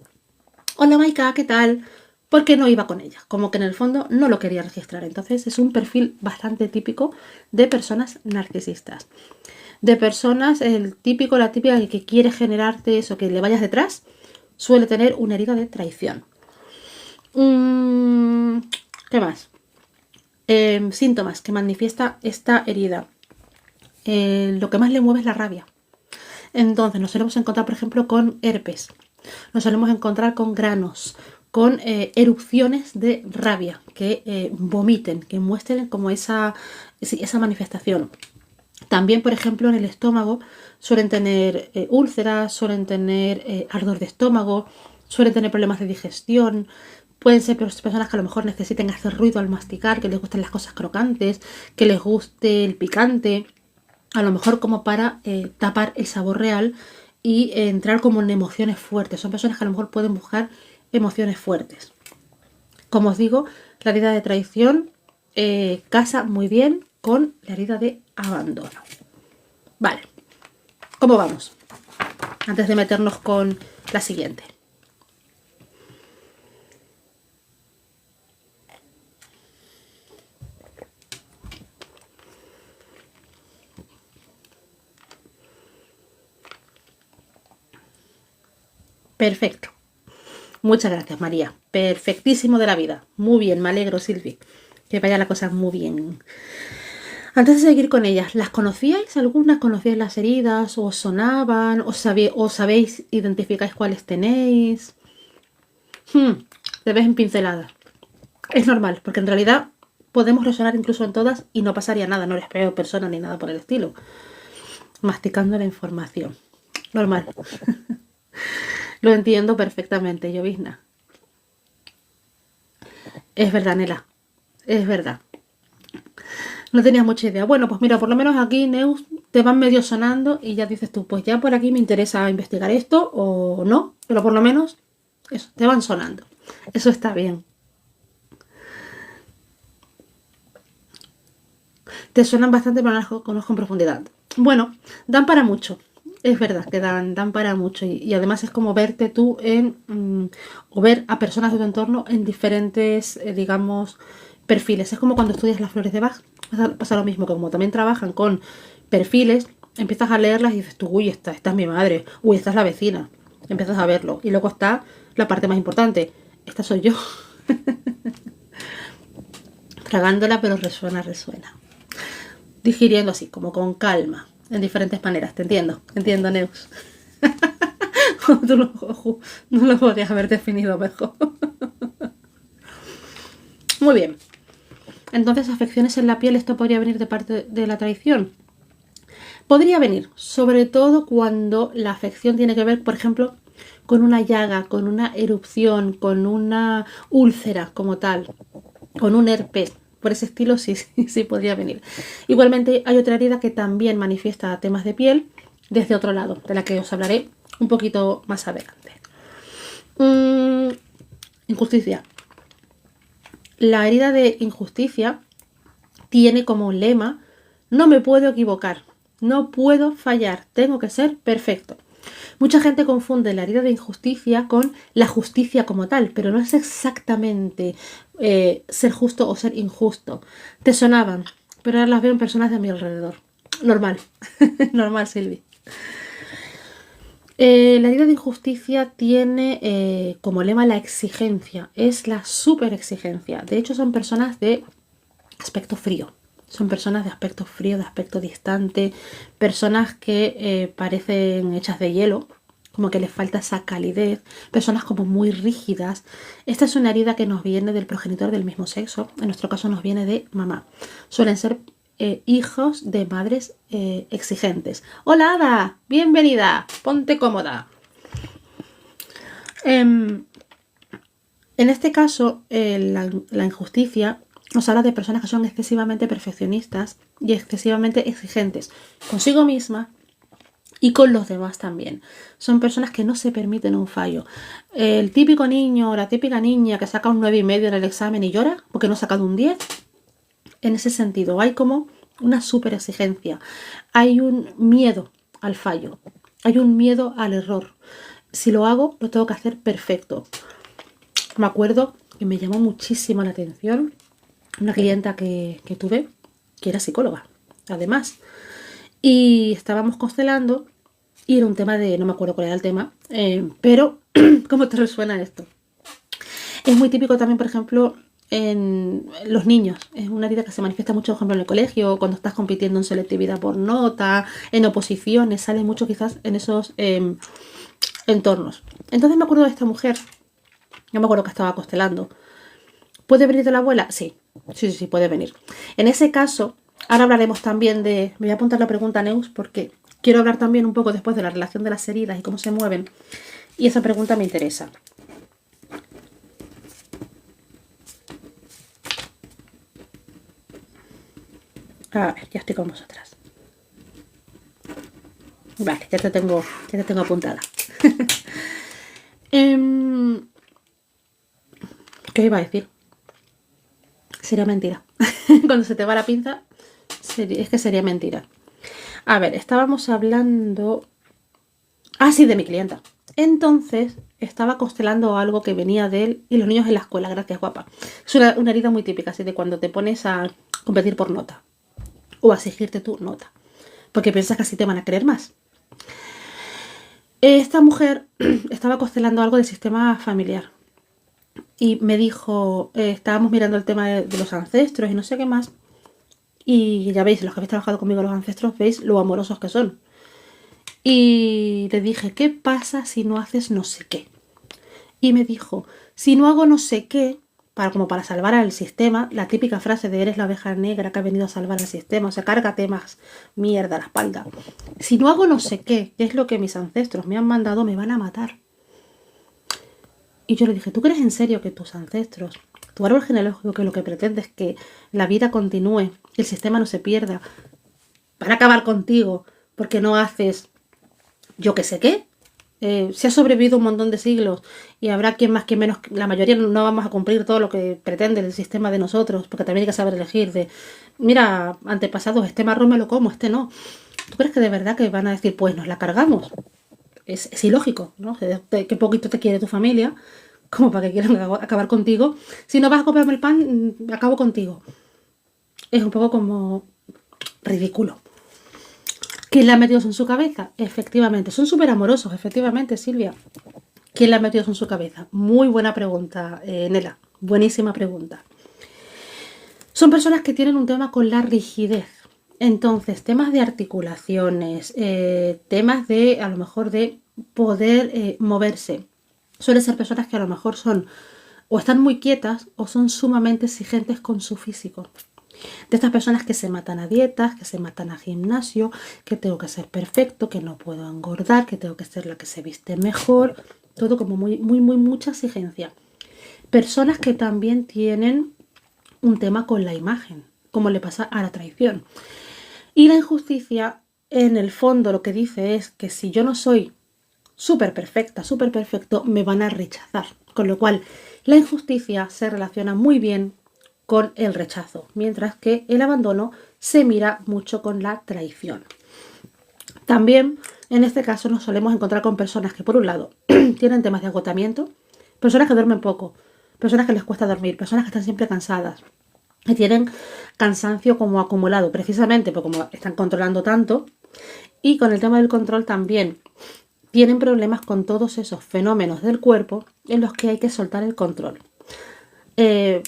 Hola Maika, ¿qué tal? Porque no iba con ella, como que en el fondo no lo quería registrar. Entonces es un perfil bastante típico de personas narcisistas. De personas, la típica que quiere generarte eso, que le vayas detrás, suele tener una herida de traición. ¿Qué más? Síntomas que manifiesta esta herida. Lo que más le mueve es la rabia. Entonces nos solemos encontrar, por ejemplo, con herpes. Nos solemos encontrar con granos, con erupciones de rabia, que vomiten, que muestren como esa manifestación. También, por ejemplo, en el estómago suelen tener úlceras, suelen tener ardor de estómago, suelen tener problemas de digestión. Pueden ser personas que a lo mejor necesiten hacer ruido al masticar, que les gusten las cosas crocantes, que les guste el picante, a lo mejor como para tapar el sabor real y entrar como en emociones fuertes. Son personas que a lo mejor pueden buscar emociones fuertes. Como os digo, la herida de traición casa muy bien con la herida de abandono. Vale, ¿cómo vamos? Antes de meternos con la siguiente. Perfecto. Muchas gracias, María. Perfectísimo de la vida. Muy bien, me alegro, Silvi. Que vaya la cosa muy bien. Antes de seguir con ellas, ¿las conocíais? ¿Algunas conocíais las heridas? ¿Os sonaban? ¿Os sabéis, identificáis cuáles tenéis? De vez en pinceladas. Es normal, porque en realidad podemos resonar incluso en todas y no pasaría nada. No eres peor persona ni nada por el estilo. Masticando la información. Normal. Lo entiendo perfectamente, llovizna. Es verdad, Nela. Es verdad. No tenías mucha idea. Bueno, pues mira, por lo menos aquí, Neus, te van medio sonando y ya dices tú, pues ya por aquí me interesa investigar esto o no, pero por lo menos eso, te van sonando. Eso está bien. Te suenan bastante, pero no las conozco en profundidad. Bueno, dan para mucho. Es verdad que dan para mucho y además es como verte tú o ver a personas de tu entorno en diferentes, digamos, perfiles. Es como cuando estudias las flores de Bach. Pasa lo mismo, que como también trabajan con perfiles, empiezas a leerlas y dices tú, uy, esta es mi madre, uy, esta es la vecina. Empiezas a verlo. Y luego está la parte más importante. Esta soy yo. Tragándola, pero resuena. Digiriendo así, como con calma. En diferentes maneras, te entiendo, Neus. Tú no lo podrías haber definido mejor. Muy bien. Entonces, afecciones en la piel, ¿esto podría venir de parte de la traición? Podría venir, sobre todo cuando la afección tiene que ver, por ejemplo, con una llaga, con una erupción, con una úlcera como tal, con un herpes. Por ese estilo sí podría venir. Igualmente hay otra herida que también manifiesta temas de piel desde otro lado, de la que os hablaré un poquito más adelante. Injusticia. La herida de injusticia tiene como lema: no me puedo equivocar, no puedo fallar, tengo que ser perfecto. Mucha gente confunde la herida de injusticia con la justicia como tal, pero no es exactamente ser justo o ser injusto. Te sonaban, pero ahora las veo en personas de mi alrededor. Normal, normal, Silvi. La herida de injusticia tiene como lema la exigencia, es la super exigencia. De hecho, son personas de aspecto frío. Son personas de aspecto frío, de aspecto distante, personas que parecen hechas de hielo, como que les falta esa calidez, personas como muy rígidas. Esta es una herida que nos viene del progenitor del mismo sexo, en nuestro caso nos viene de mamá. Suelen ser hijos de madres exigentes. Hola Ada, bienvenida, ponte cómoda. En este caso, la injusticia nos habla de personas que son excesivamente perfeccionistas y excesivamente exigentes consigo misma y con los demás también. Son personas que no se permiten un fallo. El típico niño o la típica niña que saca un 9,5 en el examen y llora porque no ha sacado un 10. En ese sentido, hay como una super exigencia. Hay un miedo al fallo. Hay un miedo al error. Si lo hago, lo tengo que hacer perfecto. Me acuerdo que me llamó muchísimo la atención una clienta que tuve, que era psicóloga, además. Y estábamos constelando y era un tema de, no me acuerdo cuál era el tema, pero ¿cómo te resuena esto? Es muy típico también, por ejemplo, en los niños. Es una herida que se manifiesta mucho, por ejemplo, en el colegio, cuando estás compitiendo en selectividad por nota, en oposiciones, sale mucho quizás en esos entornos. Entonces me acuerdo de esta mujer, yo me acuerdo que estaba constelando. ¿Puede venir de la abuela? Sí, puede venir. En ese caso, ahora hablaremos también de... Me voy a apuntar la pregunta, Neus, porque quiero hablar también un poco después de la relación de las heridas y cómo se mueven. Y esa pregunta me interesa. A ver, ya estoy con vosotras. Vale, ya te tengo apuntada. ¿Qué iba a decir? Sería mentira. Cuando se te va la pinza, es que sería mentira. A ver, estábamos hablando... Ah, sí, de mi clienta. Entonces, estaba constelando algo que venía de él y los niños en la escuela. Gracias, guapa. Es una herida muy típica, así de cuando te pones a competir por nota. O a exigirte tu nota. Porque piensas que así te van a querer más. Esta mujer estaba constelando algo del sistema familiar. Y me dijo, estábamos mirando el tema de los ancestros y no sé qué más. Y ya veis, los que habéis trabajado conmigo los ancestros, veis lo amorosos que son. Y le dije, ¿qué pasa si no haces no sé qué? Y me dijo, si no hago no sé qué, como para salvar al sistema, la típica frase de eres la oveja negra que ha venido a salvar al sistema, o sea, cárgate más mierda a la espalda. Si no hago no sé qué, que es lo que mis ancestros me han mandado, me van a matar. Y yo le dije, ¿tú crees en serio que tus ancestros, tu árbol genealógico, que lo que pretende es que la vida continúe, que el sistema no se pierda, van a acabar contigo porque no haces yo qué sé qué? Se ha sobrevivido un montón de siglos y habrá quien más, quien menos, la mayoría no vamos a cumplir todo lo que pretende el sistema de nosotros, porque también hay que saber elegir de, mira, antepasados, este marrón me lo como, este no. ¿Tú crees que de verdad que van a decir, pues nos la cargamos? Es ilógico, ¿no? Qué poquito te quiere tu familia, como para que quieran acabar contigo. Si no vas a comerme el pan, acabo contigo. Es un poco como ridículo. ¿Quién le ha metido eso en su cabeza? Efectivamente, son súper amorosos, efectivamente, Silvia. ¿Quién le ha metido eso en su cabeza? Muy buena pregunta, Nela. Buenísima pregunta. Son personas que tienen un tema con la rigidez. Entonces, temas de articulaciones, temas de, a lo mejor, de poder moverse. Suelen ser personas que a lo mejor son o están muy quietas o son sumamente exigentes con su físico. De estas personas que se matan a dietas, que se matan a gimnasio, que tengo que ser perfecto, que no puedo engordar, que tengo que ser la que se viste mejor. Todo como mucha exigencia. Personas que también tienen un tema con la imagen, como le pasa a la traición. Y la injusticia, en el fondo, lo que dice es que si yo no soy súper perfecta, súper perfecto, me van a rechazar. Con lo cual, la injusticia se relaciona muy bien con el rechazo, mientras que el abandono se mira mucho con la traición. También, en este caso, nos solemos encontrar con personas que, por un lado, tienen temas de agotamiento, personas que duermen poco, personas que les cuesta dormir, personas que están siempre cansadas, que tienen cansancio como acumulado, precisamente porque como están controlando tanto, Y con el tema del control también tienen problemas con todos esos fenómenos del cuerpo en los que hay que soltar el control. Se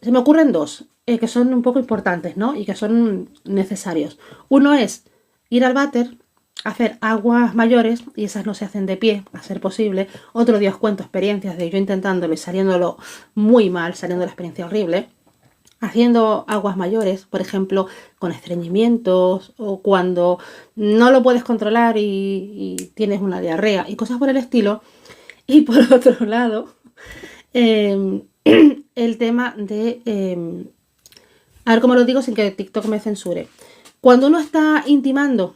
me ocurren dos que son un poco importantes, ¿no? Y que son necesarios. Uno es ir al váter, hacer aguas mayores, y esas no se hacen de pie, a ser posible. Otro día os cuento experiencias de yo intentándolo y saliéndolo muy mal, saliendo la experiencia horrible. Haciendo aguas mayores, por ejemplo, con estreñimientos o cuando no lo puedes controlar y tienes una diarrea y cosas por el estilo. Y por otro lado, el tema de... a ver cómo lo digo sin que TikTok me censure. Cuando uno está intimando,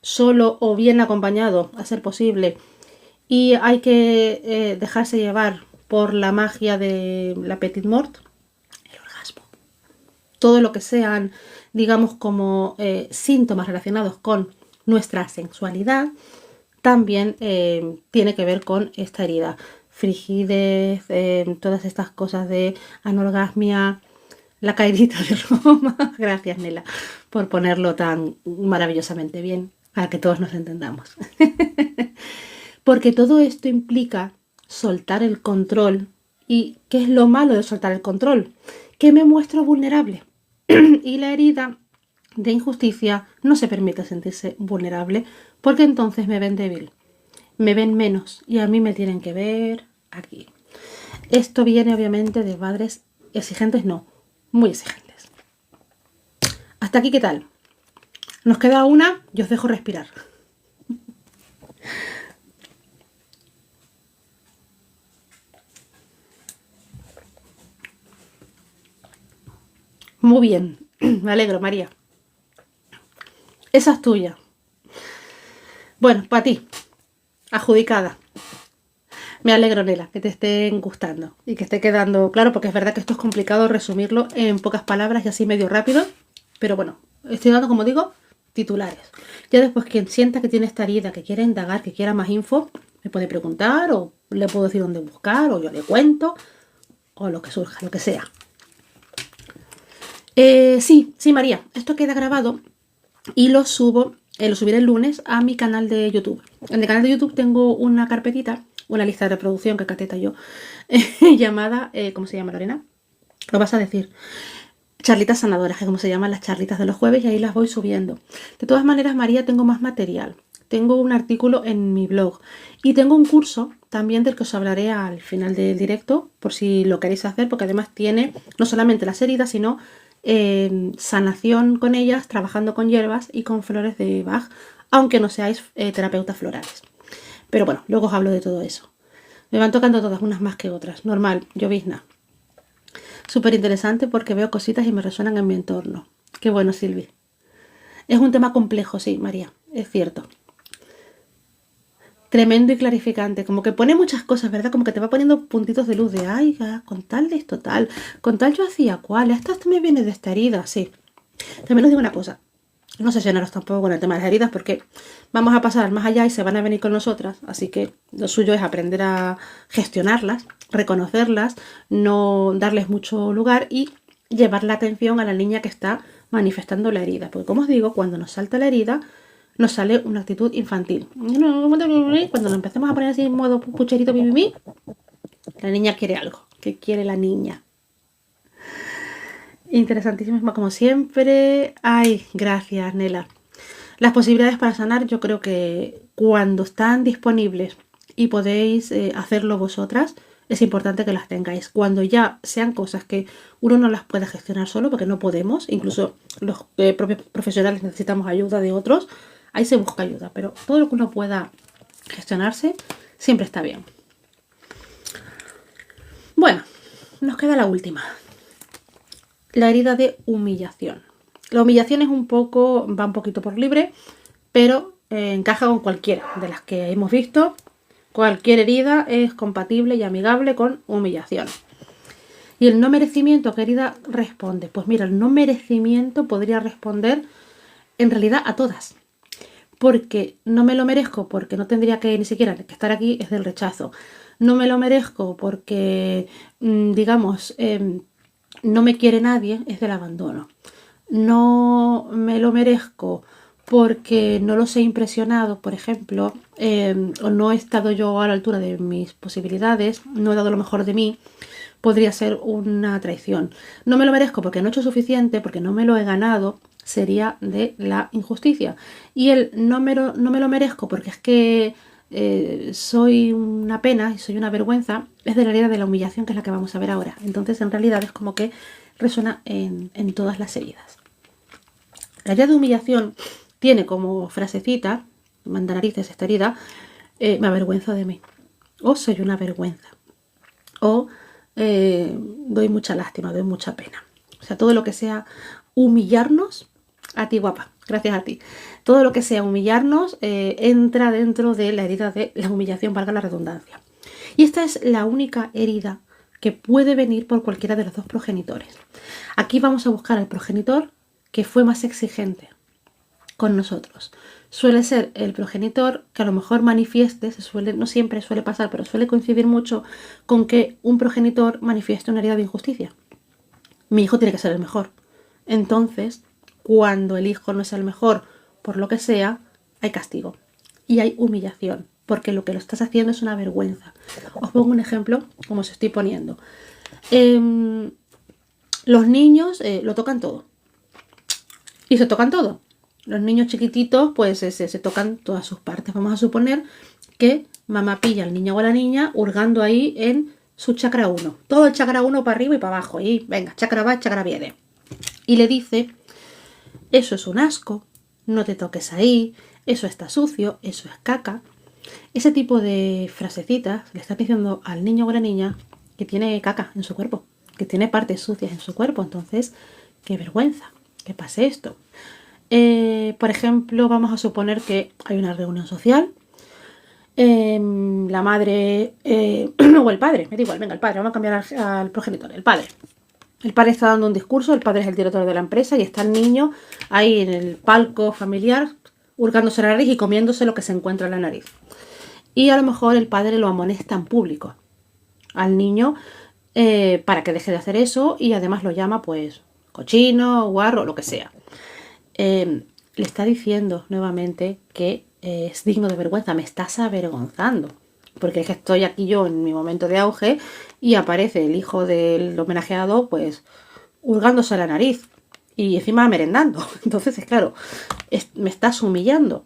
solo o bien acompañado, a ser posible, y hay que dejarse llevar por la magia de la Petit Mort, el orgasmo, todo lo que sean, digamos, como síntomas relacionados con nuestra sensualidad, también tiene que ver con esta herida. Frigidez, todas estas cosas de anorgasmia, la caidita de Roma. Gracias, Nela, por ponerlo tan maravillosamente bien, para que todos nos entendamos. Porque todo esto implica soltar el control. ¿Y qué es lo malo de soltar el control? Que me muestro vulnerable. Y la herida de injusticia no se permite sentirse vulnerable, porque entonces me ven débil, me ven menos y a mí me tienen que ver aquí. Esto viene obviamente de padres exigentes, no, muy exigentes. Hasta aquí, ¿qué tal? Nos queda una y os dejo respirar. Muy bien, me alegro, María. Esa es tuya. Bueno, para ti, adjudicada. Me alegro, Nela, que te estén gustando y que esté quedando claro, porque es verdad que esto es complicado resumirlo en pocas palabras y así medio rápido, pero bueno, estoy dando, como digo, titulares. Ya después, quien sienta que tiene esta herida, que quiera indagar, que quiera más info, me puede preguntar o le puedo decir dónde buscar o yo le cuento o lo que surja, lo que sea. Sí, María, esto queda grabado y lo subiré el lunes a mi canal de YouTube. En el canal de YouTube tengo una carpetita, una lista de reproducción que cateta yo, llamada, ¿cómo se llama, Lorena? Lo vas a decir. Charlitas sanadoras, que como se llaman las charlitas de los jueves, y ahí las voy subiendo. De todas maneras, María, tengo más material. Tengo un artículo en mi blog y tengo un curso también del que os hablaré al final del directo, por si lo queréis hacer, porque además tiene no solamente las heridas, sino sanación con ellas, trabajando con hierbas y con flores de Bach, aunque no seáis terapeutas florales. Pero bueno, luego os hablo de todo eso. Me van tocando todas, unas más que otras. Normal, llovizna. Súper interesante porque veo cositas y me resuenan en mi entorno. Qué bueno, Silvi. Es un tema complejo, sí, María, es cierto. Tremendo y clarificante, como que pone muchas cosas, ¿verdad? Como que te va poniendo puntitos de luz de, ay, con tal de esto, tal, con tal yo hacía cuál, esto me viene de esta herida, sí. También os digo una cosa, no sesionaros tampoco con el tema de las heridas porque vamos a pasar más allá y se van a venir con nosotras, así que lo suyo es aprender a gestionarlas, reconocerlas, no darles mucho lugar y llevar la atención a la niña que está manifestando la herida, porque como os digo, cuando nos salta la herida, nos sale una actitud infantil. Cuando lo empecemos a poner así en modo pucherito, la niña quiere algo. ¿Qué quiere la niña? Interesantísimo como siempre. Ay, gracias, Nela. Las posibilidades para sanar, yo creo que cuando están disponibles y podéis hacerlo vosotras, es importante que las tengáis. Cuando ya sean cosas que uno no las pueda gestionar solo, porque no podemos, incluso los propios profesionales necesitamos ayuda de otros, ahí se busca ayuda, pero todo lo que uno pueda gestionarse siempre está bien. Bueno, nos queda la última. La herida de humillación. La humillación es va un poquito por libre, pero encaja con cualquiera de las que hemos visto. Cualquier herida es compatible y amigable con humillación. ¿Y el no merecimiento a qué herida responde? Pues mira, el no merecimiento podría responder en realidad a todas. Porque no me lo merezco, porque no tendría que ni siquiera que estar aquí, es del rechazo. No me lo merezco porque, digamos, no me quiere nadie, es del abandono. No me lo merezco porque no los he impresionado, por ejemplo, o no he estado yo a la altura de mis posibilidades, no he dado lo mejor de mí, podría ser una traición. No me lo merezco porque no he hecho suficiente, porque no me lo he ganado, sería de la injusticia. Y el no me lo merezco porque es que soy una pena y soy una vergüenza, es de la herida de la humillación, que es la que vamos a ver ahora. Entonces, en realidad es como que resuena en todas las heridas. La herida de humillación tiene como frasecita, manda narices esta herida, me avergüenzo de mí, o soy una vergüenza, o doy mucha lástima, doy mucha pena. O sea, todo lo que sea humillarnos, a ti guapa, gracias a ti, todo lo que sea humillarnos entra dentro de la herida de la humillación, valga la redundancia. Y esta es la única herida que puede venir por cualquiera de los dos progenitores. Aquí vamos a buscar al progenitor que fue más exigente con nosotros. Suele ser el progenitor que a lo mejor manifieste, no siempre suele pasar, pero suele coincidir mucho con que un progenitor manifieste una herida de injusticia. Mi hijo tiene que ser el mejor. Entonces, cuando el hijo no es el mejor, por lo que sea, hay castigo y hay humillación, porque lo que lo estás haciendo es una vergüenza. Os pongo un ejemplo, como os estoy poniendo. Los niños lo tocan todo. Y se tocan todo. Los niños chiquititos pues se tocan todas sus partes. Vamos a suponer que mamá pilla al niño o a la niña hurgando ahí en su chakra 1. Todo el chakra 1 para arriba y para abajo. Y venga, chakra va, chakra viene. Y le dice, eso es un asco, no te toques ahí, eso está sucio, eso es caca. Ese tipo de frasecitas le están diciendo al niño o a la niña que tiene caca en su cuerpo, que tiene partes sucias en su cuerpo. Entonces, qué vergüenza que pase esto. Por ejemplo, vamos a suponer que hay una reunión social. La madre o el padre, me da igual, venga, el padre, vamos a cambiar al progenitor, el padre. El padre está dando un discurso, el padre es el director de la empresa y está el niño ahí en el palco familiar hurgándose la nariz y comiéndose lo que se encuentra en la nariz. Y a lo mejor el padre lo amonesta en público al niño para que deje de hacer eso y además lo llama pues cochino, guarro, lo que sea. Le está diciendo nuevamente que es digno de vergüenza, me estás avergonzando. Porque es que estoy aquí yo en mi momento de auge y aparece el hijo del homenajeado pues hurgándose la nariz y encima merendando. Entonces es claro, me estás humillando.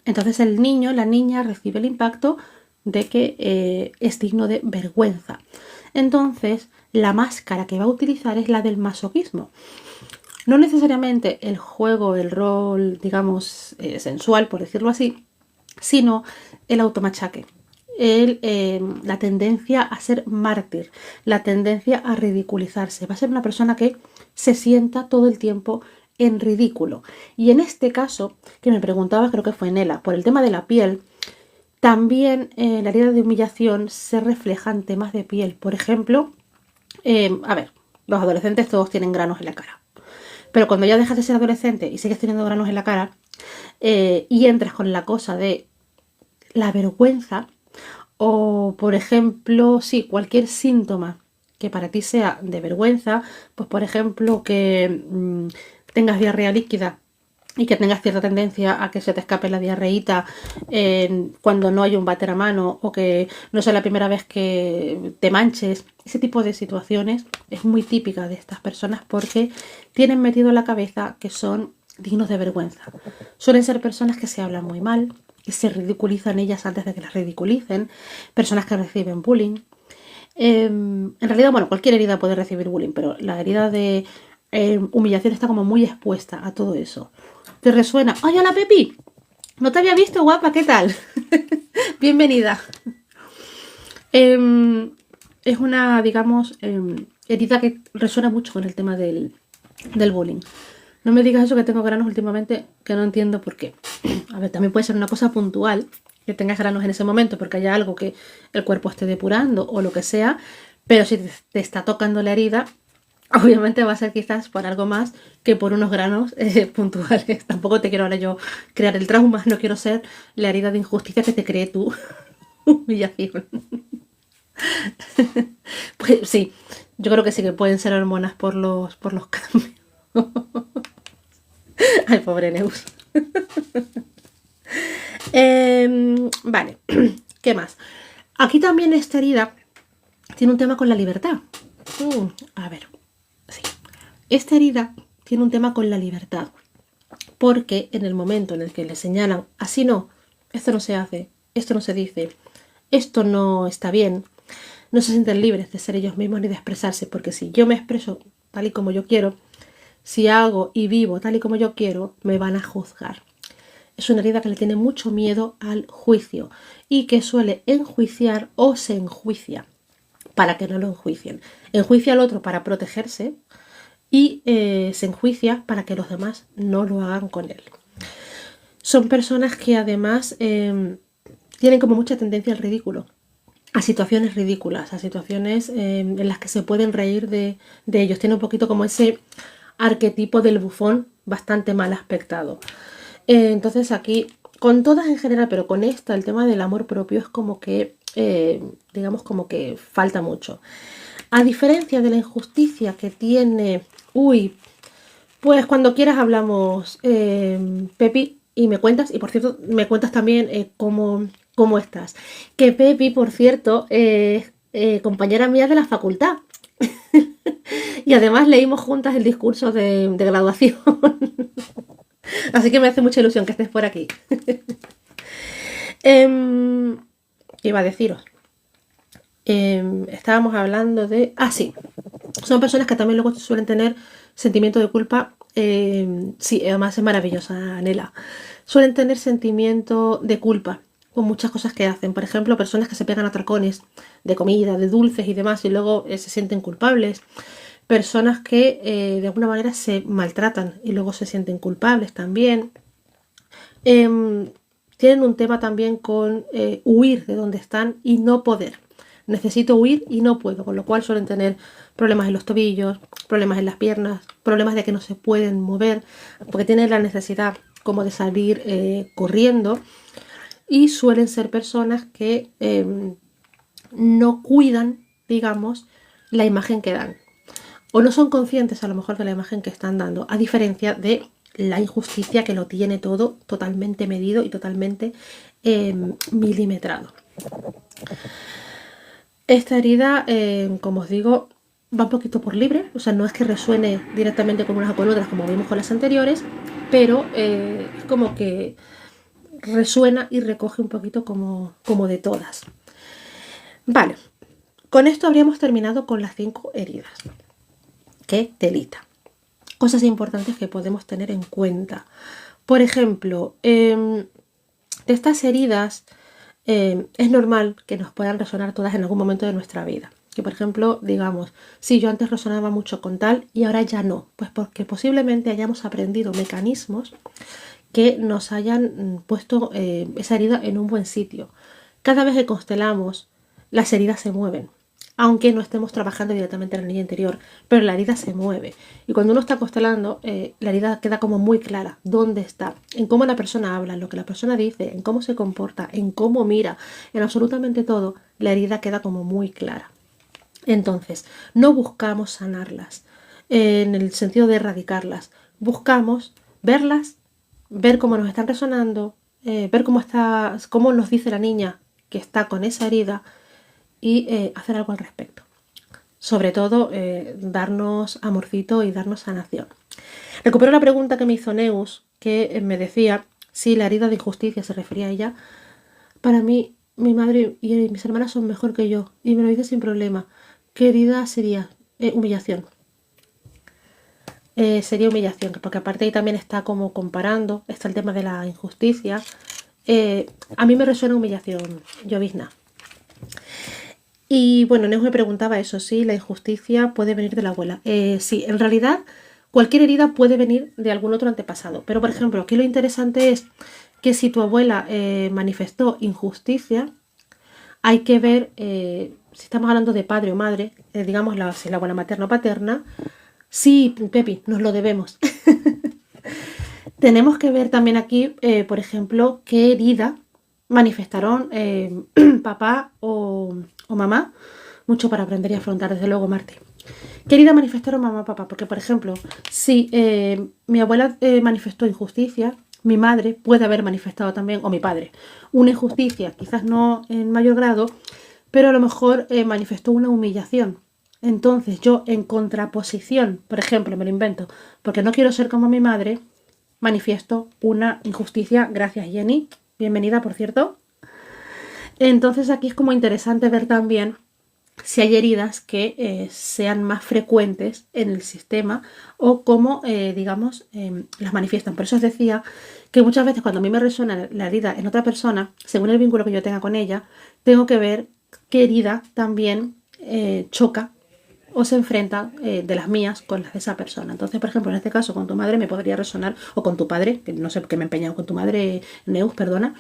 Entonces el niño, la niña recibe el impacto de que es digno de vergüenza. Entonces la máscara que va a utilizar es la del masoquismo. No necesariamente el juego, el rol, digamos, sensual, por decirlo así, sino el automachaque. La tendencia a ser mártir, la tendencia a ridiculizarse. Va a ser una persona que se sienta todo el tiempo en ridículo. Y en este caso, que me preguntaba, creo que fue Nela, por el tema de la piel, también la herida de humillación se refleja en temas de piel. Por ejemplo, a ver, los adolescentes todos tienen granos en la cara. Pero cuando ya dejas de ser adolescente y sigues teniendo granos en la cara y entras con la cosa de la vergüenza, o, por ejemplo, sí, cualquier síntoma que para ti sea de vergüenza, pues por ejemplo que tengas diarrea líquida y que tengas cierta tendencia a que se te escape la diarreíta cuando no hay un váter a mano o que no sea la primera vez que te manches. Ese tipo de situaciones es muy típica de estas personas porque tienen metido en la cabeza que son dignos de vergüenza. Suelen ser personas que se hablan muy mal, que se ridiculizan ellas antes de que las ridiculicen, personas que reciben bullying. En realidad, bueno, cualquier herida puede recibir bullying, pero la herida de humillación está como muy expuesta a todo eso. ¿Te resuena? ¡Ay, hola Pepi! No te había visto, guapa, ¿qué tal? Bienvenida. Es una, digamos, herida que resuena mucho con el tema del bullying. No me digas eso que tengo granos últimamente, que no entiendo por qué. A ver, también puede ser una cosa puntual, que tengas granos en ese momento porque haya algo que el cuerpo esté depurando o lo que sea, pero si te está tocando la herida, obviamente va a ser quizás por algo más que por unos granos puntuales. Tampoco te quiero ahora yo crear el trauma, no quiero ser la herida de injusticia que te cree tu humillación. Pues sí, yo creo que sí que pueden ser hormonas por los cambios. Ay, pobre Neus. Vale, ¿qué más? Aquí también esta herida tiene un tema con la libertad. A ver, sí. Esta herida tiene un tema con la libertad. Porque en el momento en el que le señalan, así no, esto no se hace, esto no se dice, esto no está bien, no se sienten libres de ser ellos mismos ni de expresarse, porque si yo me expreso tal y como yo quiero, si hago y vivo tal y como yo quiero, me van a juzgar. Es una herida que le tiene mucho miedo al juicio y que suele enjuiciar o se enjuicia para que no lo enjuicien. Enjuicia al otro para protegerse y se enjuicia para que los demás no lo hagan con él. Son personas que además tienen como mucha tendencia al ridículo, a situaciones ridículas, a situaciones en las que se pueden reír de ellos. Tiene un poquito como ese arquetipo del bufón bastante mal aspectado. Entonces aquí, con todas en general, pero con esta, el tema del amor propio es como que, digamos, como que falta mucho. A diferencia de la injusticia que tiene... Uy, pues cuando quieras hablamos, Pepi, y me cuentas, y por cierto, me cuentas también cómo estás. Que Pepi, por cierto, es compañera mía de la facultad. Y además leímos juntas el discurso de graduación. Así que me hace mucha ilusión que estés por aquí. Iba a deciros. Estábamos hablando de... Ah, sí. Son personas que también luego suelen tener sentimiento de culpa. Sí, además es maravillosa, Nela. Suelen tener sentimiento de culpa con muchas cosas que hacen. Por ejemplo, personas que se pegan a atracones de comida, de dulces y demás, y luego se sienten culpables. Personas que de alguna manera se maltratan y luego se sienten culpables también. Tienen un tema también con huir de donde están y no poder. Necesito huir y no puedo, con lo cual suelen tener problemas en los tobillos, problemas en las piernas, problemas de que no se pueden mover, porque tienen la necesidad como de salir corriendo, y suelen ser personas que no cuidan, digamos, la imagen que dan, o no son conscientes a lo mejor de la imagen que están dando, a diferencia de la injusticia que lo tiene todo totalmente medido y totalmente milimetrado. Esta herida, como os digo, va un poquito por libre, o sea, no es que resuene directamente con unas o con otras como vimos con las anteriores, pero es como que resuena y recoge un poquito como de todas. Vale, con esto habríamos terminado con las 5 heridas. ¡Qué telita! Cosas importantes que podemos tener en cuenta. Por ejemplo, de estas heridas es normal que nos puedan resonar todas en algún momento de nuestra vida. Que por ejemplo, digamos, sí, yo antes resonaba mucho con tal y ahora ya no. Pues porque posiblemente hayamos aprendido mecanismos que nos hayan puesto esa herida en un buen sitio. Cada vez que constelamos, las heridas se mueven, aunque no estemos trabajando directamente en el niño interior, pero la herida se mueve. Y cuando uno está constelando, la herida queda como muy clara, dónde está, en cómo la persona habla, en lo que la persona dice, en cómo se comporta, en cómo mira, en absolutamente todo, la herida queda como muy clara. Entonces, no buscamos sanarlas en el sentido de erradicarlas, buscamos verlas, ver cómo nos están resonando, ver cómo nos dice la niña que está con esa herida y hacer algo al respecto. Sobre todo, darnos amorcito y darnos sanación. Recupero la pregunta que me hizo Neus, que me decía si la herida de injusticia se refería a ella. Para mí, mi madre y mis hermanas son mejor que yo, y me lo dice sin problema. ¿Qué herida sería? Humillación. Sería humillación, porque aparte ahí también está como comparando, está el tema de la injusticia. A mí me resuena humillación, llovizna. Y bueno, Neus me preguntaba eso, si la injusticia puede venir de la abuela. Sí, en realidad cualquier herida puede venir de algún otro antepasado. Pero por ejemplo, aquí lo interesante es que si tu abuela manifestó injusticia, hay que ver, si estamos hablando de padre o madre, digamos si la abuela materna o paterna, sí, Pepi, nos lo debemos. Tenemos que ver también aquí, por ejemplo, qué herida manifestaron papá o mamá. Mucho para aprender y afrontar, desde luego, Marti. ¿Qué herida manifestaron mamá o papá? Porque, por ejemplo, si mi abuela manifestó injusticia, mi madre puede haber manifestado también, o mi padre, una injusticia, quizás no en mayor grado, pero a lo mejor manifestó una humillación. Entonces yo en contraposición, por ejemplo, me lo invento, porque no quiero ser como mi madre, manifiesto una injusticia. Gracias, Jenny. Bienvenida, por cierto. Entonces aquí es como interesante ver también si hay heridas que sean más frecuentes en el sistema o cómo, digamos, las manifiestan. Por eso os decía que muchas veces cuando a mí me resuena la herida en otra persona, según el vínculo que yo tenga con ella, tengo que ver qué herida también choca o se enfrenta de las mías con las de esa persona. Entonces, por ejemplo, en este caso con tu madre me podría resonar, o con tu padre, que no sé por qué me he empeñado con tu madre, Neus, perdona.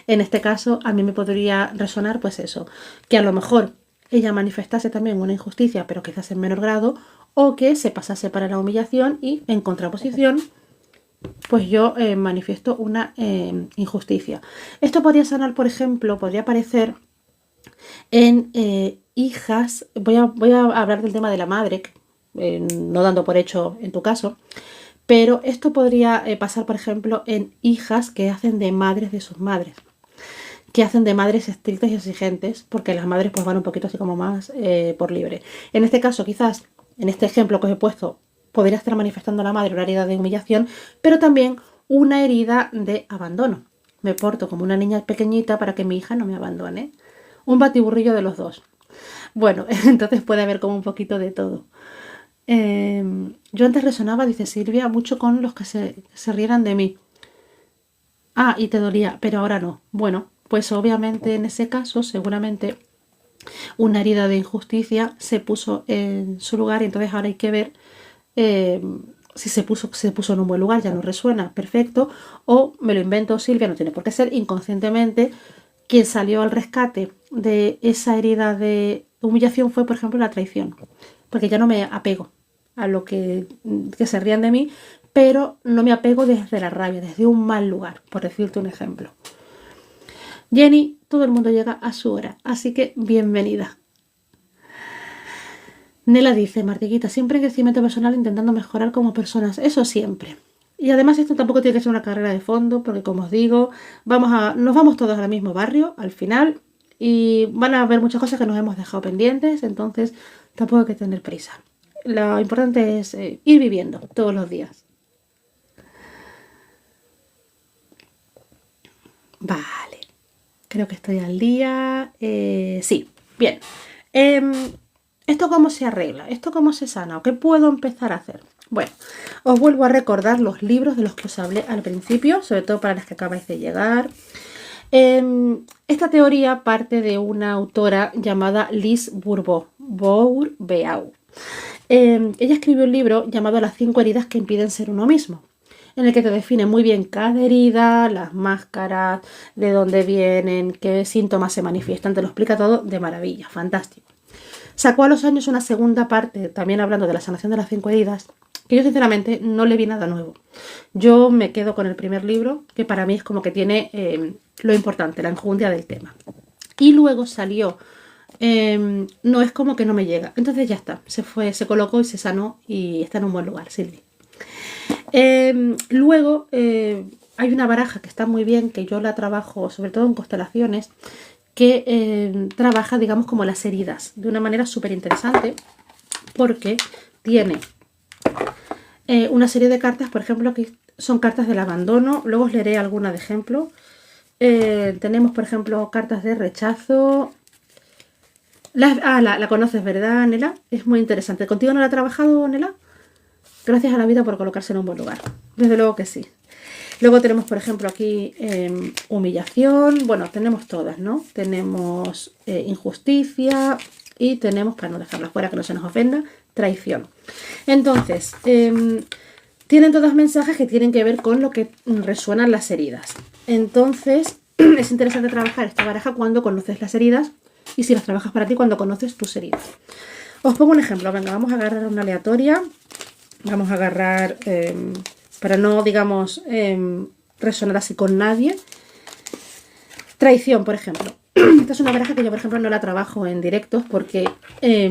En este caso a mí me podría resonar pues eso, que a lo mejor ella manifestase también una injusticia, pero quizás en menor grado, o que se pasase para la humillación y en contraposición pues yo manifiesto una injusticia. Esto podría sanar, por ejemplo, podría aparecer en hijas. Voy a hablar del tema de la madre, no dando por hecho en tu caso, pero esto podría pasar, por ejemplo, en hijas que hacen de madres de sus madres, que hacen de madres estrictas y exigentes, porque las madres pues van un poquito así como más por libre. En este caso, quizás, en este ejemplo que os he puesto, podría estar manifestando a la madre una herida de humillación, pero también una herida de abandono. Me porto como una niña pequeñita para que mi hija no me abandone. Un batiburrillo de los dos. Bueno, entonces puede haber como un poquito de todo. Yo antes resonaba, dice Silvia, mucho con los que se rieran de mí. Ah, y te dolía, pero ahora no. Bueno, pues obviamente en ese caso seguramente una herida de injusticia se puso en su lugar y entonces ahora hay que ver si se puso en un buen lugar, ya no resuena, perfecto, o me lo invento, Silvia, no tiene por qué ser, inconscientemente quien salió al rescate de esa herida de humillación fue, por ejemplo, la traición, porque ya no me apego a lo que se rían de mí, pero no me apego desde la rabia, desde un mal lugar, por decirte un ejemplo. Jenny, todo el mundo llega a su hora, así que bienvenida. Nela dice, Martiquita, siempre en crecimiento personal intentando mejorar como personas, eso siempre. Y además esto tampoco tiene que ser una carrera de fondo, porque como os digo, nos vamos todos al mismo barrio al final y van a haber muchas cosas que nos hemos dejado pendientes, entonces tampoco hay que tener prisa. Lo importante es ir viviendo todos los días. Vale, creo que estoy al día. Sí, bien. ¿Esto cómo se arregla? ¿Esto cómo se sana? ¿O qué puedo empezar a hacer? Bueno, os vuelvo a recordar los libros de los que os hablé al principio, sobre todo para las que acabáis de llegar. Esta teoría parte de una autora llamada Liz Bourbeau. Ella escribió un libro llamado Las 5 heridas que impiden ser uno mismo, en el que te define muy bien cada herida, las máscaras, de dónde vienen, qué síntomas se manifiestan, te lo explica todo de maravilla, fantástico. Sacó a los años una segunda parte, también hablando de la sanación de las 5 heridas, que yo sinceramente no le vi nada nuevo. Yo me quedo con el primer libro, que para mí es como que tiene lo importante, la enjundia del tema. Y luego salió, no es como que no me llega. Entonces ya está, se colocó y se sanó y está en un buen lugar, Silvi. Luego hay una baraja que está muy bien, que yo la trabajo sobre todo en constelaciones, que trabaja, digamos, como las heridas de una manera súper interesante, porque tiene una serie de cartas, por ejemplo, que son cartas del abandono. Luego os leeré alguna de ejemplo. Tenemos, por ejemplo, cartas de rechazo. La conoces, ¿verdad, Nela? Es muy interesante. ¿Contigo no la he trabajado, Nela? Gracias a la vida por colocarse en un buen lugar. Desde luego que sí. Luego tenemos, por ejemplo, aquí humillación. Bueno, tenemos todas, ¿no? Tenemos injusticia y tenemos, para no dejarla fuera que no se nos ofenda, traición. Entonces, tienen todos mensajes que tienen que ver con lo que resuenan las heridas. Entonces, es interesante trabajar esta baraja cuando conoces las heridas y si las trabajas para ti cuando conoces tus heridas. Os pongo un ejemplo. Venga, vamos a agarrar una aleatoria. Vamos a agarrar, para no, digamos, resonar así con nadie. Traición, por ejemplo. Esta es una baraja que yo, por ejemplo, no la trabajo en directos porque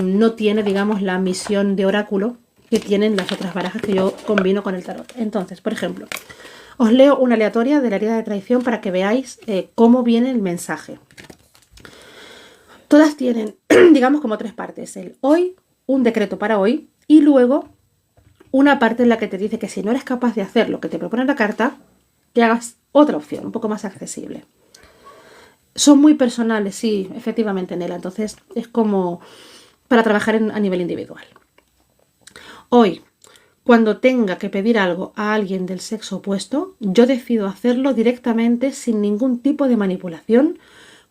no tiene, digamos, la misión de oráculo que tienen las otras barajas que yo combino con el tarot. Entonces, por ejemplo, Os leo una aleatoria de la herida de traición para que veáis cómo viene el mensaje. Todas tienen, digamos, como 3 partes. El hoy, un decreto para hoy, y luego una parte en la que te dice que si no eres capaz de hacer lo que te propone la carta, que hagas otra opción, un poco más accesible. Son muy personales, sí, efectivamente, Nela. Entonces es como para trabajar a nivel individual. Hoy, cuando tenga que pedir algo a alguien del sexo opuesto, yo decido hacerlo directamente sin ningún tipo de manipulación,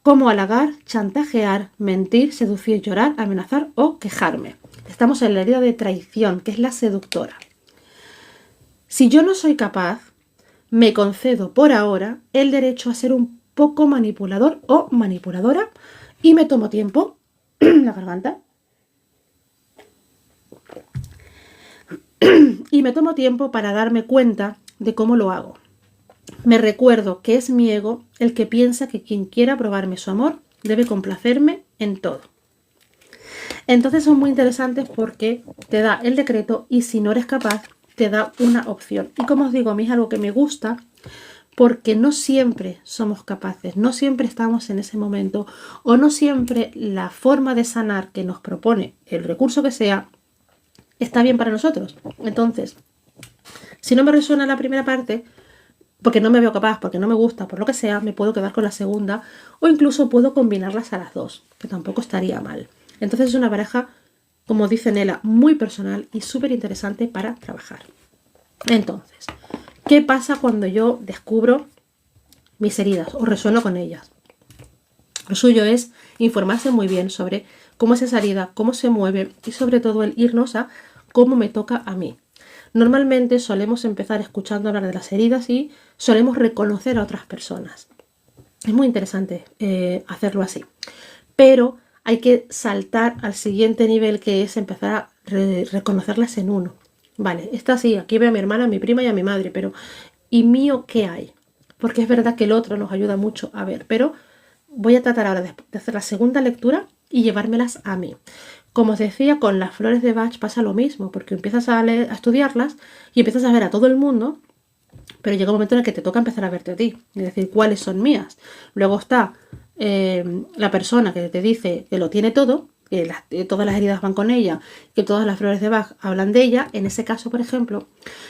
como halagar, chantajear, mentir, seducir, llorar, amenazar o quejarme. Estamos en la herida de traición, que es la seductora. Si yo no soy capaz, me concedo por ahora el derecho a ser un poco manipulador o manipuladora y me tomo tiempo, la garganta, y me tomo tiempo para darme cuenta de cómo lo hago. Me recuerdo que es mi ego el que piensa que quien quiera probarme su amor debe complacerme en todo. Entonces son muy interesantes porque te da el decreto y si no eres capaz, te da una opción. Y como os digo, a mí es algo que me gusta porque no siempre somos capaces, no siempre estamos en ese momento o no siempre la forma de sanar que nos propone el recurso que sea está bien para nosotros. Entonces, si no me resuena la primera parte, porque no me veo capaz, porque no me gusta, por lo que sea, me puedo quedar con la segunda o incluso puedo combinarlas a las dos, que tampoco estaría mal. Entonces es una pareja, como dice Nela, muy personal y súper interesante para trabajar. Entonces, ¿qué pasa cuando yo descubro mis heridas o resueno con ellas? Lo suyo es informarse muy bien sobre cómo es esa herida, cómo se mueve y sobre todo el irnos a cómo me toca a mí. Normalmente solemos empezar escuchando hablar de las heridas y solemos reconocer a otras personas. Es muy interesante hacerlo así. Pero hay que saltar al siguiente nivel, que es empezar a reconocerlas en uno. Vale, esta sí, aquí veo a mi hermana, a mi prima y a mi madre, pero ¿y mío qué hay? Porque es verdad que el otro nos ayuda mucho a ver, pero voy a tratar ahora de hacer la segunda lectura y llevármelas a mí. Como os decía, con las flores de Bach pasa lo mismo, porque empiezas a estudiarlas y empiezas a ver a todo el mundo, pero llega un momento en el que te toca empezar a verte a ti, es decir, cuáles son mías. Luego está la persona que te dice que lo tiene todo, que todas las heridas van con ella, que todas las flores de Bach hablan de ella. En ese caso, por ejemplo,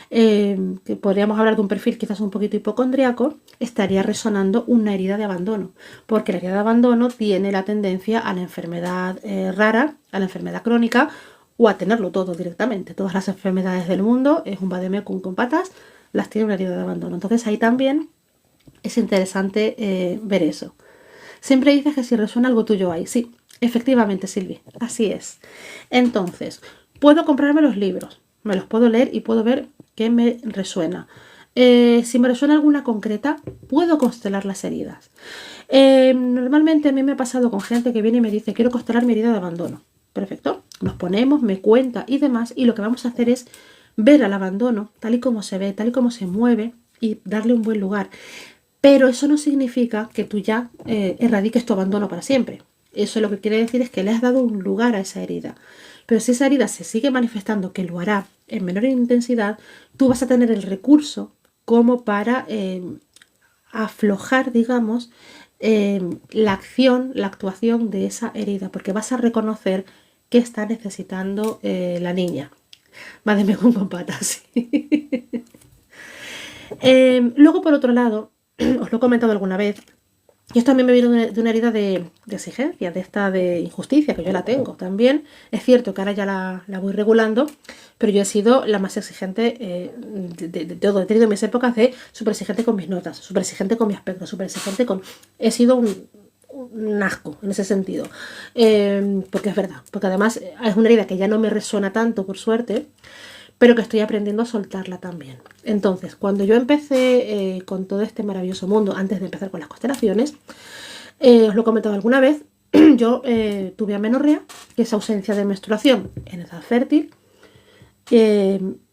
que podríamos hablar de un perfil quizás un poquito hipocondriaco, estaría resonando una herida de abandono, porque la herida de abandono tiene la tendencia a la enfermedad rara, a la enfermedad crónica o a tenerlo todo directamente. Todas las enfermedades del mundo es un vademecum con patas, las tiene una herida de abandono. Entonces ahí también es interesante ver eso. Siempre dices que si resuena algo tuyo ahí. Sí, efectivamente, Silvi, así es. Entonces, puedo comprarme los libros, me los puedo leer y puedo ver qué me resuena. Si me resuena alguna concreta, puedo constelar las heridas. Normalmente a mí me ha pasado con gente que viene y me dice, quiero constelar mi herida de abandono. Perfecto, nos ponemos, me cuenta y demás, y lo que vamos a hacer es ver al abandono tal y como se ve, tal y como se mueve y darle un buen lugar. Pero eso no significa que tú ya erradiques tu abandono para siempre. Eso lo que quiere decir es que le has dado un lugar a esa herida. Pero si esa herida se sigue manifestando, que lo hará en menor intensidad, tú vas a tener el recurso como para aflojar, digamos, la acción, la actuación de esa herida, porque vas a reconocer qué está necesitando la niña. Madre con patas. Luego, por otro lado, os lo he comentado alguna vez, y esto también me viene de una herida de exigencia, de esta de injusticia, que yo la tengo también. Es cierto que ahora ya la voy regulando, pero yo he sido la más exigente de todo. He tenido mis épocas de súper exigente con mis notas, súper exigente con mi aspecto, súper exigente con... He sido un asco en ese sentido, porque es verdad, porque además es una herida que ya no me resuena tanto, por suerte, pero que estoy aprendiendo a soltarla también. Entonces, cuando yo empecé con todo este maravilloso mundo, antes de empezar con las constelaciones, os lo he comentado alguna vez, yo tuve amenorrea, que es ausencia de menstruación en edad fértil,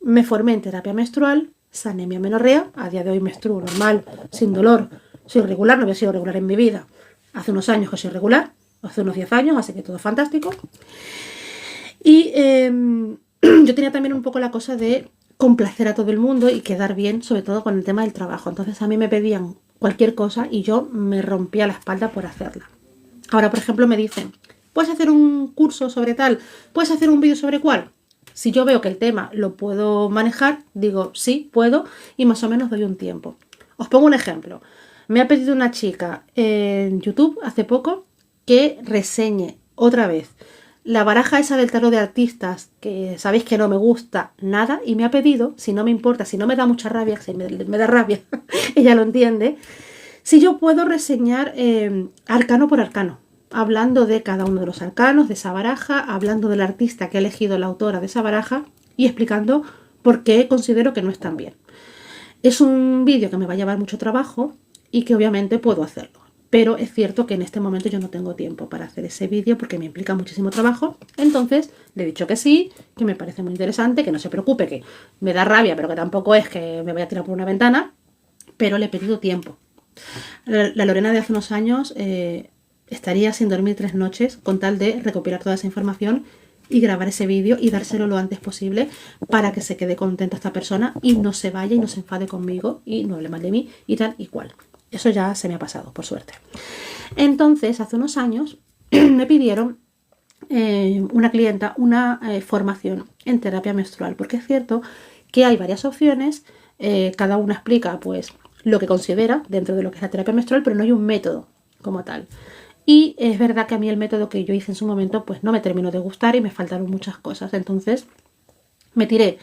me formé en terapia menstrual, sané mi amenorrea, a día de hoy menstruo normal, sin dolor, soy regular, no había sido regular en mi vida, hace unos años que soy regular, hace unos 10 años, así que todo fantástico. Y yo tenía también un poco la cosa de complacer a todo el mundo y quedar bien, sobre todo con el tema del trabajo. Entonces a mí me pedían cualquier cosa y yo me rompía la espalda por hacerla. Ahora, por ejemplo, me dicen, ¿puedes hacer un curso sobre tal? ¿Puedes hacer un vídeo sobre cuál? Si yo veo que el tema lo puedo manejar, digo, sí, puedo, y más o menos doy un tiempo. Os pongo un ejemplo. Me ha pedido una chica en YouTube hace poco que reseñe otra vez la baraja esa del tarot de artistas, que sabéis que no me gusta nada, y me ha pedido, si no me importa, si no me da mucha rabia, si me da rabia, ella lo entiende, si yo puedo reseñar arcano por arcano, hablando de cada uno de los arcanos de esa baraja, hablando del artista que ha elegido la autora de esa baraja y explicando por qué considero que no están bien. Es un vídeo que me va a llevar mucho trabajo y que obviamente puedo hacerlo. Pero es cierto que en este momento yo no tengo tiempo para hacer ese vídeo porque me implica muchísimo trabajo. Entonces le he dicho que sí, que me parece muy interesante, que no se preocupe, que me da rabia, pero que tampoco es que me voy a tirar por una ventana. Pero le he pedido tiempo. La Lorena de hace unos años estaría sin dormir 3 noches con tal de recopilar toda esa información y grabar ese vídeo y dárselo lo antes posible para que se quede contenta esta persona y no se vaya y no se enfade conmigo y no hable mal de mí y tal y cual. Eso ya se me ha pasado, por suerte. Entonces, hace unos años me pidieron una clienta una formación en terapia menstrual, porque es cierto que hay varias opciones, cada una explica pues lo que considera dentro de lo que es la terapia menstrual, pero no hay un método como tal. Y es verdad que a mí el método que yo hice en su momento pues no me terminó de gustar y me faltaron muchas cosas. Entonces me tiré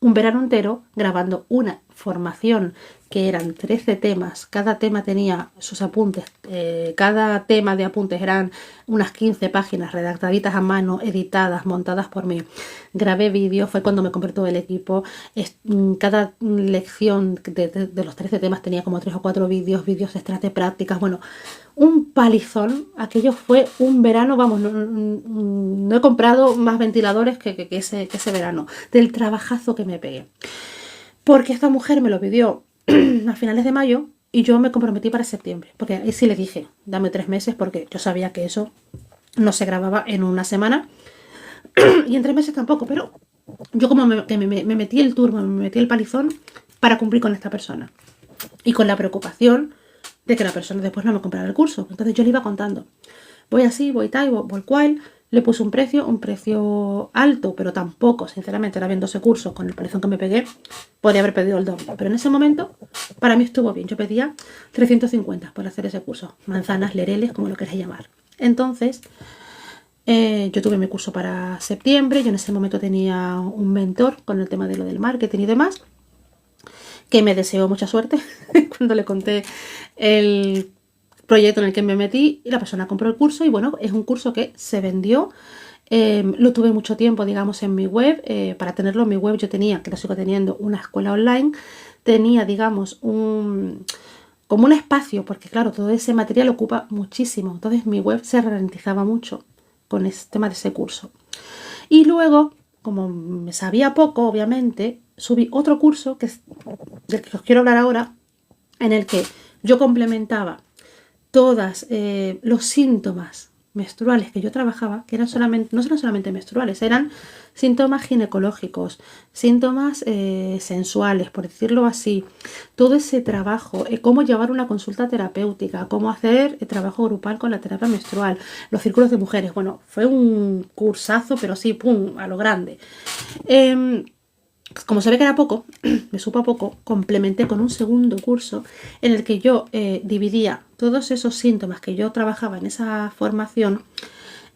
un verano entero grabando una formación que eran 13 temas. Cada tema tenía sus apuntes. Cada tema de apuntes eran unas 15 páginas redactaditas a mano, editadas, montadas por mí. Grabé vídeos, fue cuando me compré todo el equipo. Cada lección de los 13 temas tenía como 3 o 4 vídeos extras de prácticas. Bueno, un palizón. Aquello fue un verano, vamos, no he comprado más ventiladores que ese verano, del trabajazo que me pegué. Porque esta mujer me lo pidió a finales de mayo y yo me comprometí para septiembre. Porque ahí sí le dije, dame 3 meses porque yo sabía que eso no se grababa en una semana y en 3 meses tampoco, pero yo como me metí el turbo, me metí el palizón para cumplir con esta persona. Y con la preocupación de que la persona después no me comprara el curso. Entonces yo le iba contando. Voy así, voy tal, voy cual. Le puse un precio alto, pero tampoco, sinceramente, ahora viendo ese curso con el precio que me pegué, podría haber pedido el doble. Pero en ese momento, para mí estuvo bien. Yo pedía 350 por hacer ese curso. Manzanas, lereles, como lo queráis llamar. Entonces, yo tuve mi curso para septiembre. Yo en ese momento tenía un mentor con el tema de lo del marketing y demás, que me deseó mucha suerte cuando le conté el proyecto en el que me metí y la persona compró el curso y bueno, es un curso que se vendió. Lo tuve mucho tiempo, digamos, en mi web. Para tenerlo en mi web yo tenía, que lo sigo teniendo, una escuela online. Tenía, digamos, como un espacio, porque claro, todo ese material ocupa muchísimo. Entonces mi web se ralentizaba mucho con el tema de ese curso. Y luego, como me sabía poco, obviamente, subí otro curso del que os quiero hablar ahora, en el que yo complementaba todos los síntomas menstruales que yo trabajaba, que eran no eran solamente menstruales, eran síntomas ginecológicos, síntomas sensuales, por decirlo así. Todo ese trabajo, cómo llevar una consulta terapéutica, cómo hacer trabajo grupal con la terapia menstrual, los círculos de mujeres. Bueno, fue un cursazo, pero sí, pum, a lo grande. Como se ve que era poco, me supo a poco, complementé con un segundo curso en el que yo dividía todos esos síntomas que yo trabajaba en esa formación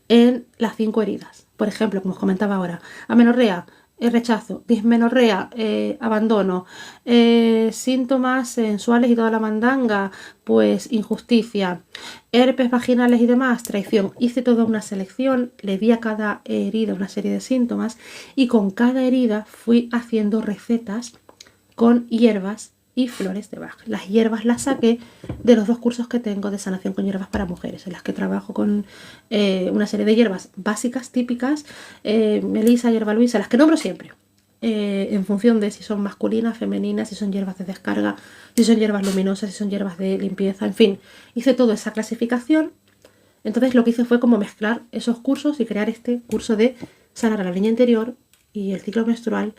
en las 5 heridas. Por ejemplo, como os comentaba ahora, amenorrea, rechazo, dismenorrea, abandono, síntomas sensuales y toda la mandanga, pues injusticia, herpes vaginales y demás, traición. Hice toda una selección, le di a cada herida una serie de síntomas y con cada herida fui haciendo recetas con hierbas y flores de Bach. Las hierbas las saqué de los 2 cursos que tengo de sanación con hierbas para mujeres, en las que trabajo con una serie de hierbas básicas, típicas, melisa, hierba luisa, las que nombro siempre, en función de si son masculinas, femeninas, si son hierbas de descarga, si son hierbas luminosas, si son hierbas de limpieza, en fin, hice toda esa clasificación. Entonces lo que hice fue como mezclar esos cursos y crear este curso de sanar a la niña interior y el ciclo menstrual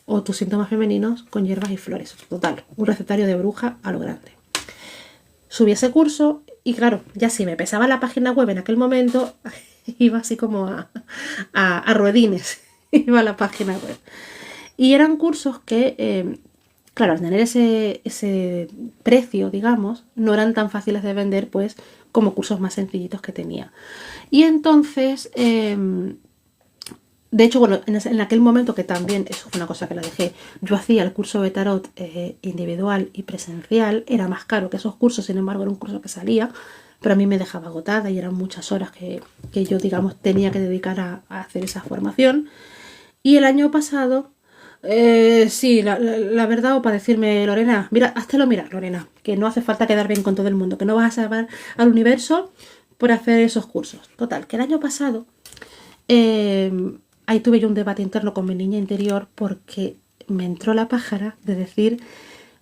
o tus síntomas femeninos con hierbas y flores. Total, un recetario de bruja a lo grande. Subí ese curso y claro, ya si me pesaba la página web en aquel momento, iba así como a ruedines, iba a la página web. Y eran cursos que, claro, al tener ese precio, digamos, no eran tan fáciles de vender, pues, como cursos más sencillitos que tenía. Y entonces, de hecho, bueno, en aquel momento que también, eso fue una cosa que la dejé, yo hacía el curso de tarot individual y presencial, era más caro que esos cursos, sin embargo, era un curso que salía, pero a mí me dejaba agotada y eran muchas horas que yo, digamos, tenía que dedicar a hacer esa formación. Y el año pasado, sí, la verdad, o para decirme, Lorena, mira, háztelo mirar, Lorena, que no hace falta quedar bien con todo el mundo, que no vas a salvar al universo por hacer esos cursos. Total, que el año pasado, ahí tuve yo un debate interno con mi niña interior porque me entró la pájara de decir,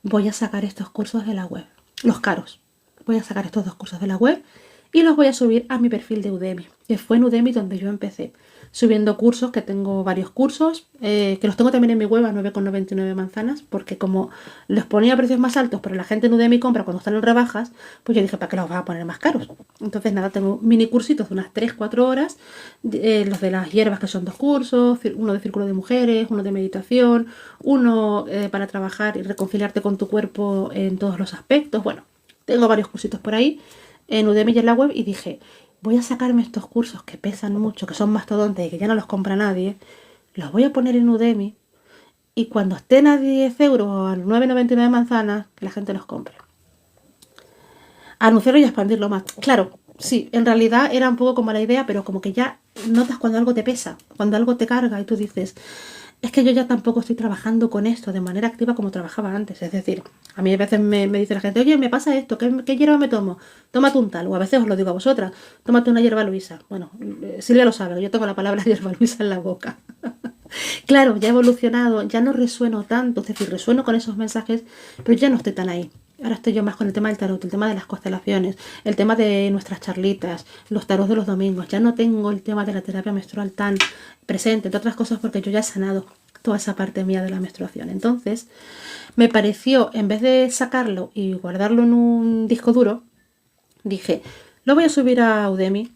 voy a sacar estos cursos de la web, los caros. Voy a sacar estos 2 cursos de la web y los voy a subir a mi perfil de Udemy, que fue en Udemy donde yo empecé, subiendo cursos, que tengo varios cursos, que los tengo también en mi web a 9,99 manzanas, porque como los ponía a precios más altos, pero la gente en Udemy compra cuando están en rebajas, pues yo dije, ¿para qué los vas a poner más caros? Entonces nada, tengo mini cursitos de unas 3-4 horas, los de las hierbas, que son 2 cursos, uno de círculo de mujeres, uno de meditación, uno para trabajar y reconciliarte con tu cuerpo en todos los aspectos. Bueno, tengo varios cursitos por ahí en Udemy y en la web y dije, voy a sacarme estos cursos que pesan mucho, que son mastodontes y que ya no los compra nadie, los voy a poner en Udemy y cuando estén a 10 euros o a 9,99 manzanas, que la gente los compre. Anunciarlo y expandirlo más. Claro, sí, en realidad era un poco como la idea, pero como que ya notas cuando algo te pesa, cuando algo te carga y tú dices, es que yo ya tampoco estoy trabajando con esto de manera activa como trabajaba antes. Es decir, a mí a veces me dice la gente, oye, me pasa esto, ¿qué hierba me tomo? Tómate un tal, o a veces os lo digo a vosotras, tómate una hierba Luisa. Bueno, Silvia lo sabe, yo tengo la palabra hierba Luisa en la boca. Claro, ya he evolucionado, ya no resueno tanto, es decir, resueno con esos mensajes, pero ya no estoy tan ahí. Ahora estoy yo más con el tema del tarot, el tema de las constelaciones, el tema de nuestras charlitas, los tarots de los domingos. Ya no tengo el tema de la terapia menstrual tan presente, entre otras cosas porque yo ya he sanado toda esa parte mía de la menstruación. Entonces, me pareció, en vez de sacarlo y guardarlo en un disco duro, dije, lo voy a subir a Udemy,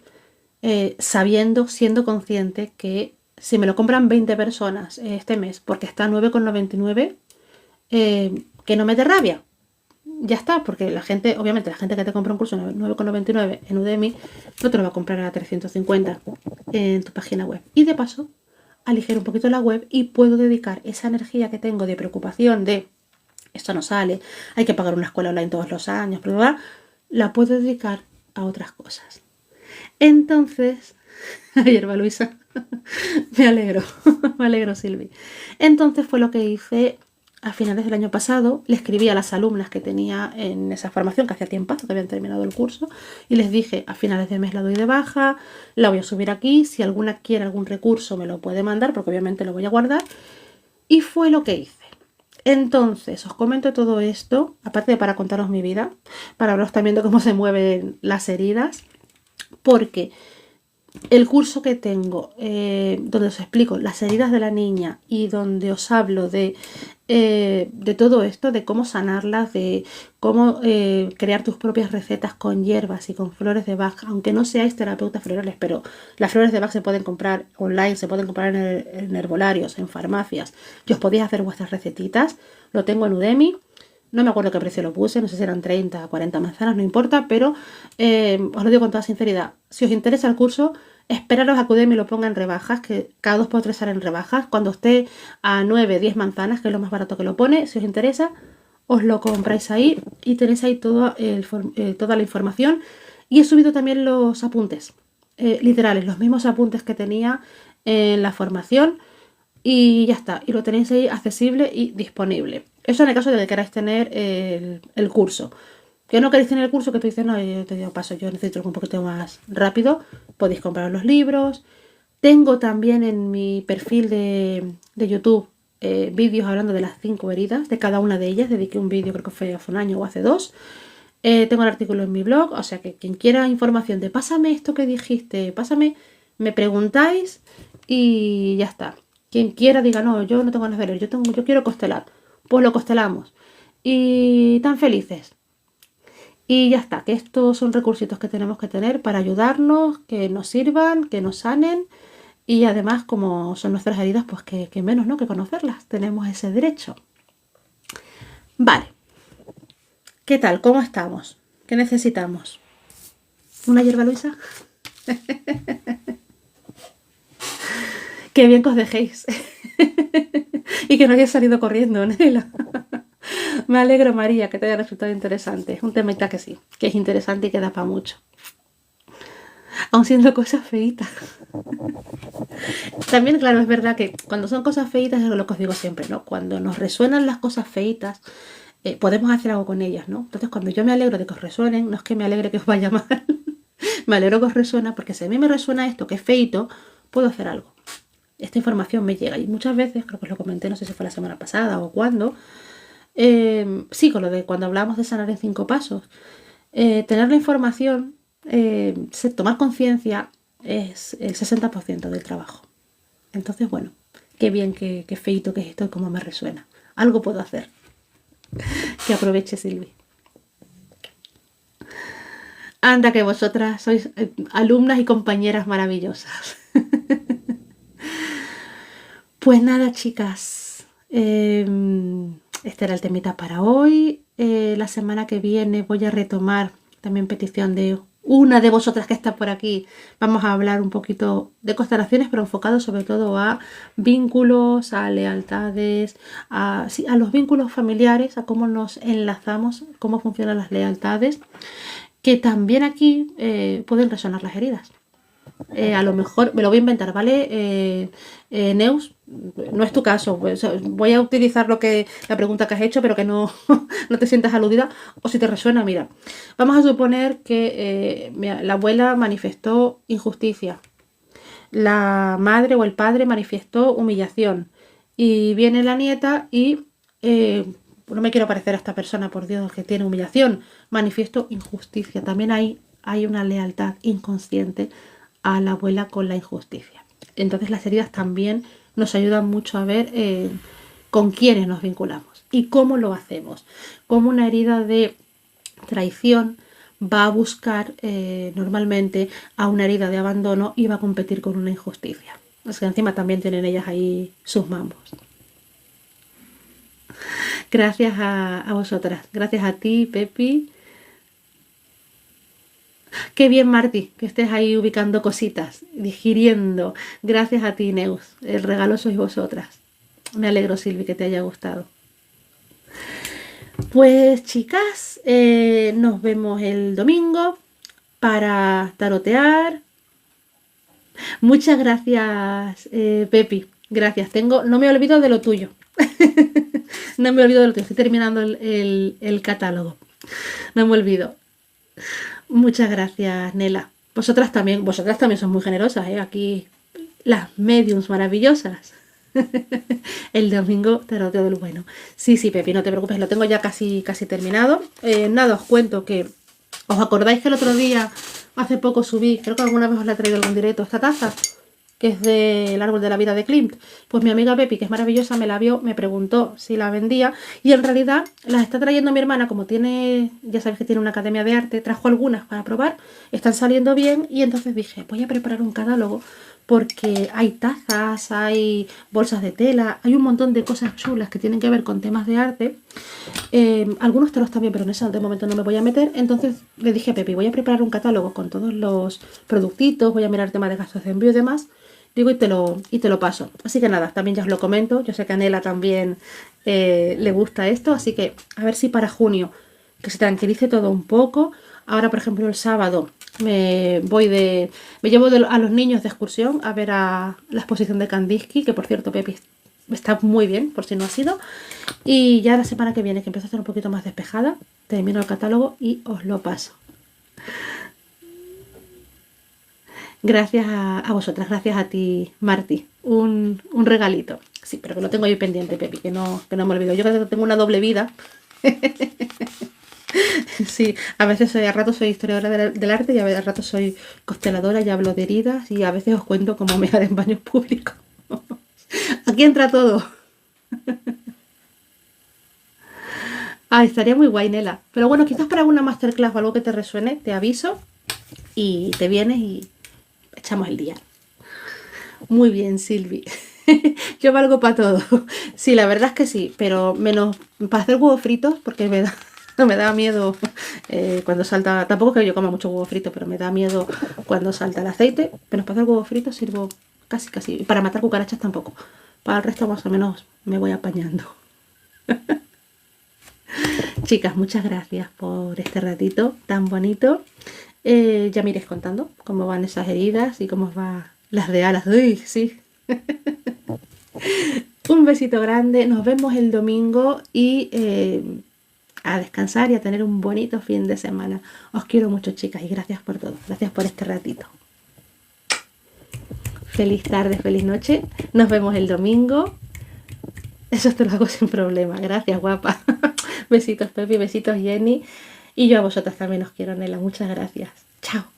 siendo consciente que si me lo compran 20 personas este mes porque está a 9,99, que no me dé rabia. Ya está, porque la gente, obviamente la gente que te compra un curso a 9,99 en Udemy no te lo va a comprar a 350 en tu página web. Y de paso, aligero un poquito la web y puedo dedicar esa energía que tengo de preocupación de esto no sale, hay que pagar una escuela online todos los años, bla, bla, bla, la puedo dedicar a otras cosas. Entonces, hierba Luisa, me alegro Silvi. Entonces fue lo que hice a finales del año pasado. Le escribí a las alumnas que tenía en esa formación, que hacía tiempo que habían terminado el curso, y les dije, a finales de mes la doy de baja, la voy a subir aquí, si alguna quiere algún recurso me lo puede mandar, porque obviamente lo voy a guardar, y fue lo que hice. Entonces, os comento todo esto, aparte de para contaros mi vida, para hablaros también de cómo se mueven las heridas, porque el curso que tengo, donde os explico las heridas de la niña y donde os hablo de todo esto, de cómo sanarlas, de cómo crear tus propias recetas con hierbas y con flores de Bach, aunque no seáis terapeutas florales, pero las flores de Bach se pueden comprar online, se pueden comprar en herbolarios, en farmacias, y os podéis hacer vuestras recetitas. Lo tengo en Udemy. No me acuerdo qué precio lo puse, no sé si eran 30 o 40 manzanas, no importa, pero os lo digo con toda sinceridad. Si os interesa el curso, esperaros a que Udemy lo ponga en rebajas, que cada 2x3 sale en rebajas. Cuando esté a 9, 10 manzanas, que es lo más barato que lo pone, si os interesa, os lo compráis ahí y tenéis ahí toda la información. Y he subido también los apuntes, literales, los mismos apuntes que tenía en la formación. Y ya está, y lo tenéis ahí accesible y disponible. Eso en el caso de que queráis tener el curso. Que no queréis tener el curso, que tú dices, no, yo te digo paso, yo necesito algo un poquito más rápido, podéis comprar los libros. Tengo también en mi perfil de YouTube vídeos hablando de las 5 heridas, de cada una de ellas. Dediqué un vídeo, creo que fue hace un año o hace 2. Tengo el artículo en mi blog, o sea que quien quiera información de pásame esto que dijiste, pásame, me preguntáis y ya está. Quien quiera diga, no, yo no tengo ganas de leer, yo quiero constelar. Pues lo constelamos. Y tan felices. Y ya está, que estos son recursitos que tenemos que tener para ayudarnos, que nos sirvan, que nos sanen. Y además, como son nuestras heridas, pues que menos, ¿no? Que conocerlas. Tenemos ese derecho. Vale. ¿Qué tal? ¿Cómo estamos? ¿Qué necesitamos? ¿Una hierba Luisa? Qué bien que os dejéis. Y que no hayáis salido corriendo, Nela. Me alegro, María, que te haya resultado interesante. Es un temita que sí, que es interesante y que da para mucho. Aun siendo cosas feitas. También, claro, es verdad que cuando son cosas feitas es lo que os digo siempre, ¿no? Cuando nos resuenan las cosas feitas, podemos hacer algo con ellas, ¿no? Entonces, cuando yo me alegro de que os resuenen, no es que me alegre que os vaya mal. Me alegro que os resuena, porque si a mí me resuena esto, que es feito, puedo hacer algo. Esta información me llega. Y muchas veces, creo que os lo comenté, no sé si fue la semana pasada o cuándo, sí, con lo de cuando hablábamos de sanar en 5 pasos, tener la información, tomar conciencia es el 60% del trabajo. Entonces, bueno, qué bien, qué feito que es esto y cómo me resuena. Algo puedo hacer. Que aproveche, Silvi. Anda, que vosotras sois alumnas y compañeras maravillosas. Pues nada, chicas. Este era el temita para hoy. La semana que viene voy a retomar también petición de una de vosotras que está por aquí. Vamos a hablar un poquito de constelaciones, pero enfocado sobre todo a vínculos, a lealtades, a los vínculos familiares, a cómo nos enlazamos, cómo funcionan las lealtades, que también aquí pueden resonar las heridas. A lo mejor, me lo voy a inventar, ¿vale? Neus, no es tu caso, pues, voy a utilizar la pregunta que has hecho, pero que no, no te sientas aludida, o si te resuena, mira, vamos a suponer que la abuela manifestó injusticia, la madre o el padre manifestó humillación, y viene la nieta y no me quiero parecer a esta persona, por Dios, que tiene humillación, manifiesto injusticia, también hay una lealtad inconsciente a la abuela con la injusticia. Entonces las heridas también nos ayudan mucho a ver con quiénes nos vinculamos y cómo lo hacemos. Como una herida de traición va a buscar normalmente a una herida de abandono y va a competir con una injusticia. Es que encima también tienen ellas ahí sus mambos. Gracias a vosotras, gracias a ti, Pepi. Qué bien, Marti, que estés ahí ubicando cositas, digiriendo. Gracias a ti, Neus. El regalo sois vosotras. Me alegro, Silvi, que te haya gustado. Pues, chicas, nos vemos el domingo para tarotear. Muchas gracias, Pepi. Gracias. No me olvido de lo tuyo. No me olvido de lo tuyo. Estoy terminando el catálogo. No me olvido. Muchas gracias, Nela. Vosotras también son muy generosas, ¿eh? Aquí las mediums maravillosas. El domingo taroteo del bueno. Sí, Pepi, no te preocupes, lo tengo ya casi terminado. Nada, os cuento que ¿os acordáis que el otro día, hace poco subí, creo que alguna vez os la he traído algún directo, esta taza, que es del árbol de la vida de Klimt? Pues mi amiga Pepi, que es maravillosa, me la vio, me preguntó si la vendía y en realidad las está trayendo mi hermana, como tiene, ya sabéis que tiene una academia de arte, trajo algunas para probar, están saliendo bien y entonces dije, voy a preparar un catálogo porque hay tazas, hay bolsas de tela, hay un montón de cosas chulas que tienen que ver con temas de arte. Algunos taros también, pero en eso de momento no me voy a meter. Entonces le dije a Pepi, voy a preparar un catálogo con todos los productitos, voy a mirar temas de gastos de envío y demás. Digo, y te lo paso. Así que nada, también ya os lo comento. Yo sé que a Nela también le gusta esto, así que a ver si para junio que se tranquilice todo un poco. Ahora, por ejemplo, el sábado me llevo a los niños de excursión a ver a la exposición de Kandinsky, que por cierto, Pepi, está muy bien, por si no ha sido. Y ya la semana que viene, que empiezo a estar un poquito más despejada, termino el catálogo y os lo paso. Gracias a vosotras, gracias a ti, Marti. Un regalito. Sí, pero que lo tengo yo pendiente, Pepi, que no me olvido. Yo que tengo una doble vida. Sí, a veces a ratos soy historiadora del arte y a ratos soy consteladora y hablo de heridas y a veces os cuento cómo me en baños públicos. Aquí entra todo. Ah, estaría muy guay, Nela. Pero bueno, quizás para alguna masterclass o algo que te resuene, te aviso y te vienes y echamos el día. Muy bien, Silvi. Yo valgo para todo. Sí, la verdad es que sí, pero menos para hacer huevos fritos porque me da miedo cuando salta. Tampoco es que yo coma mucho huevo frito, pero me da miedo cuando salta el aceite. Pero para hacer huevos fritos sirvo casi casi. Y para matar cucarachas tampoco. Para el resto más o menos me voy apañando. Chicas, muchas gracias por este ratito tan bonito. Ya me iréis contando cómo van esas heridas y cómo van las de alas. Uy, sí. Un besito grande. Nos vemos el domingo y a descansar y a tener un bonito fin de semana. Os quiero mucho, chicas, y gracias por todo. Gracias por este ratito. Feliz tarde, feliz noche. Nos vemos el domingo. Eso te lo hago sin problema. Gracias, guapa. Besitos, Pepi, besitos, Jenny. Y yo a vosotras también os quiero, Nela. Muchas gracias. Chao.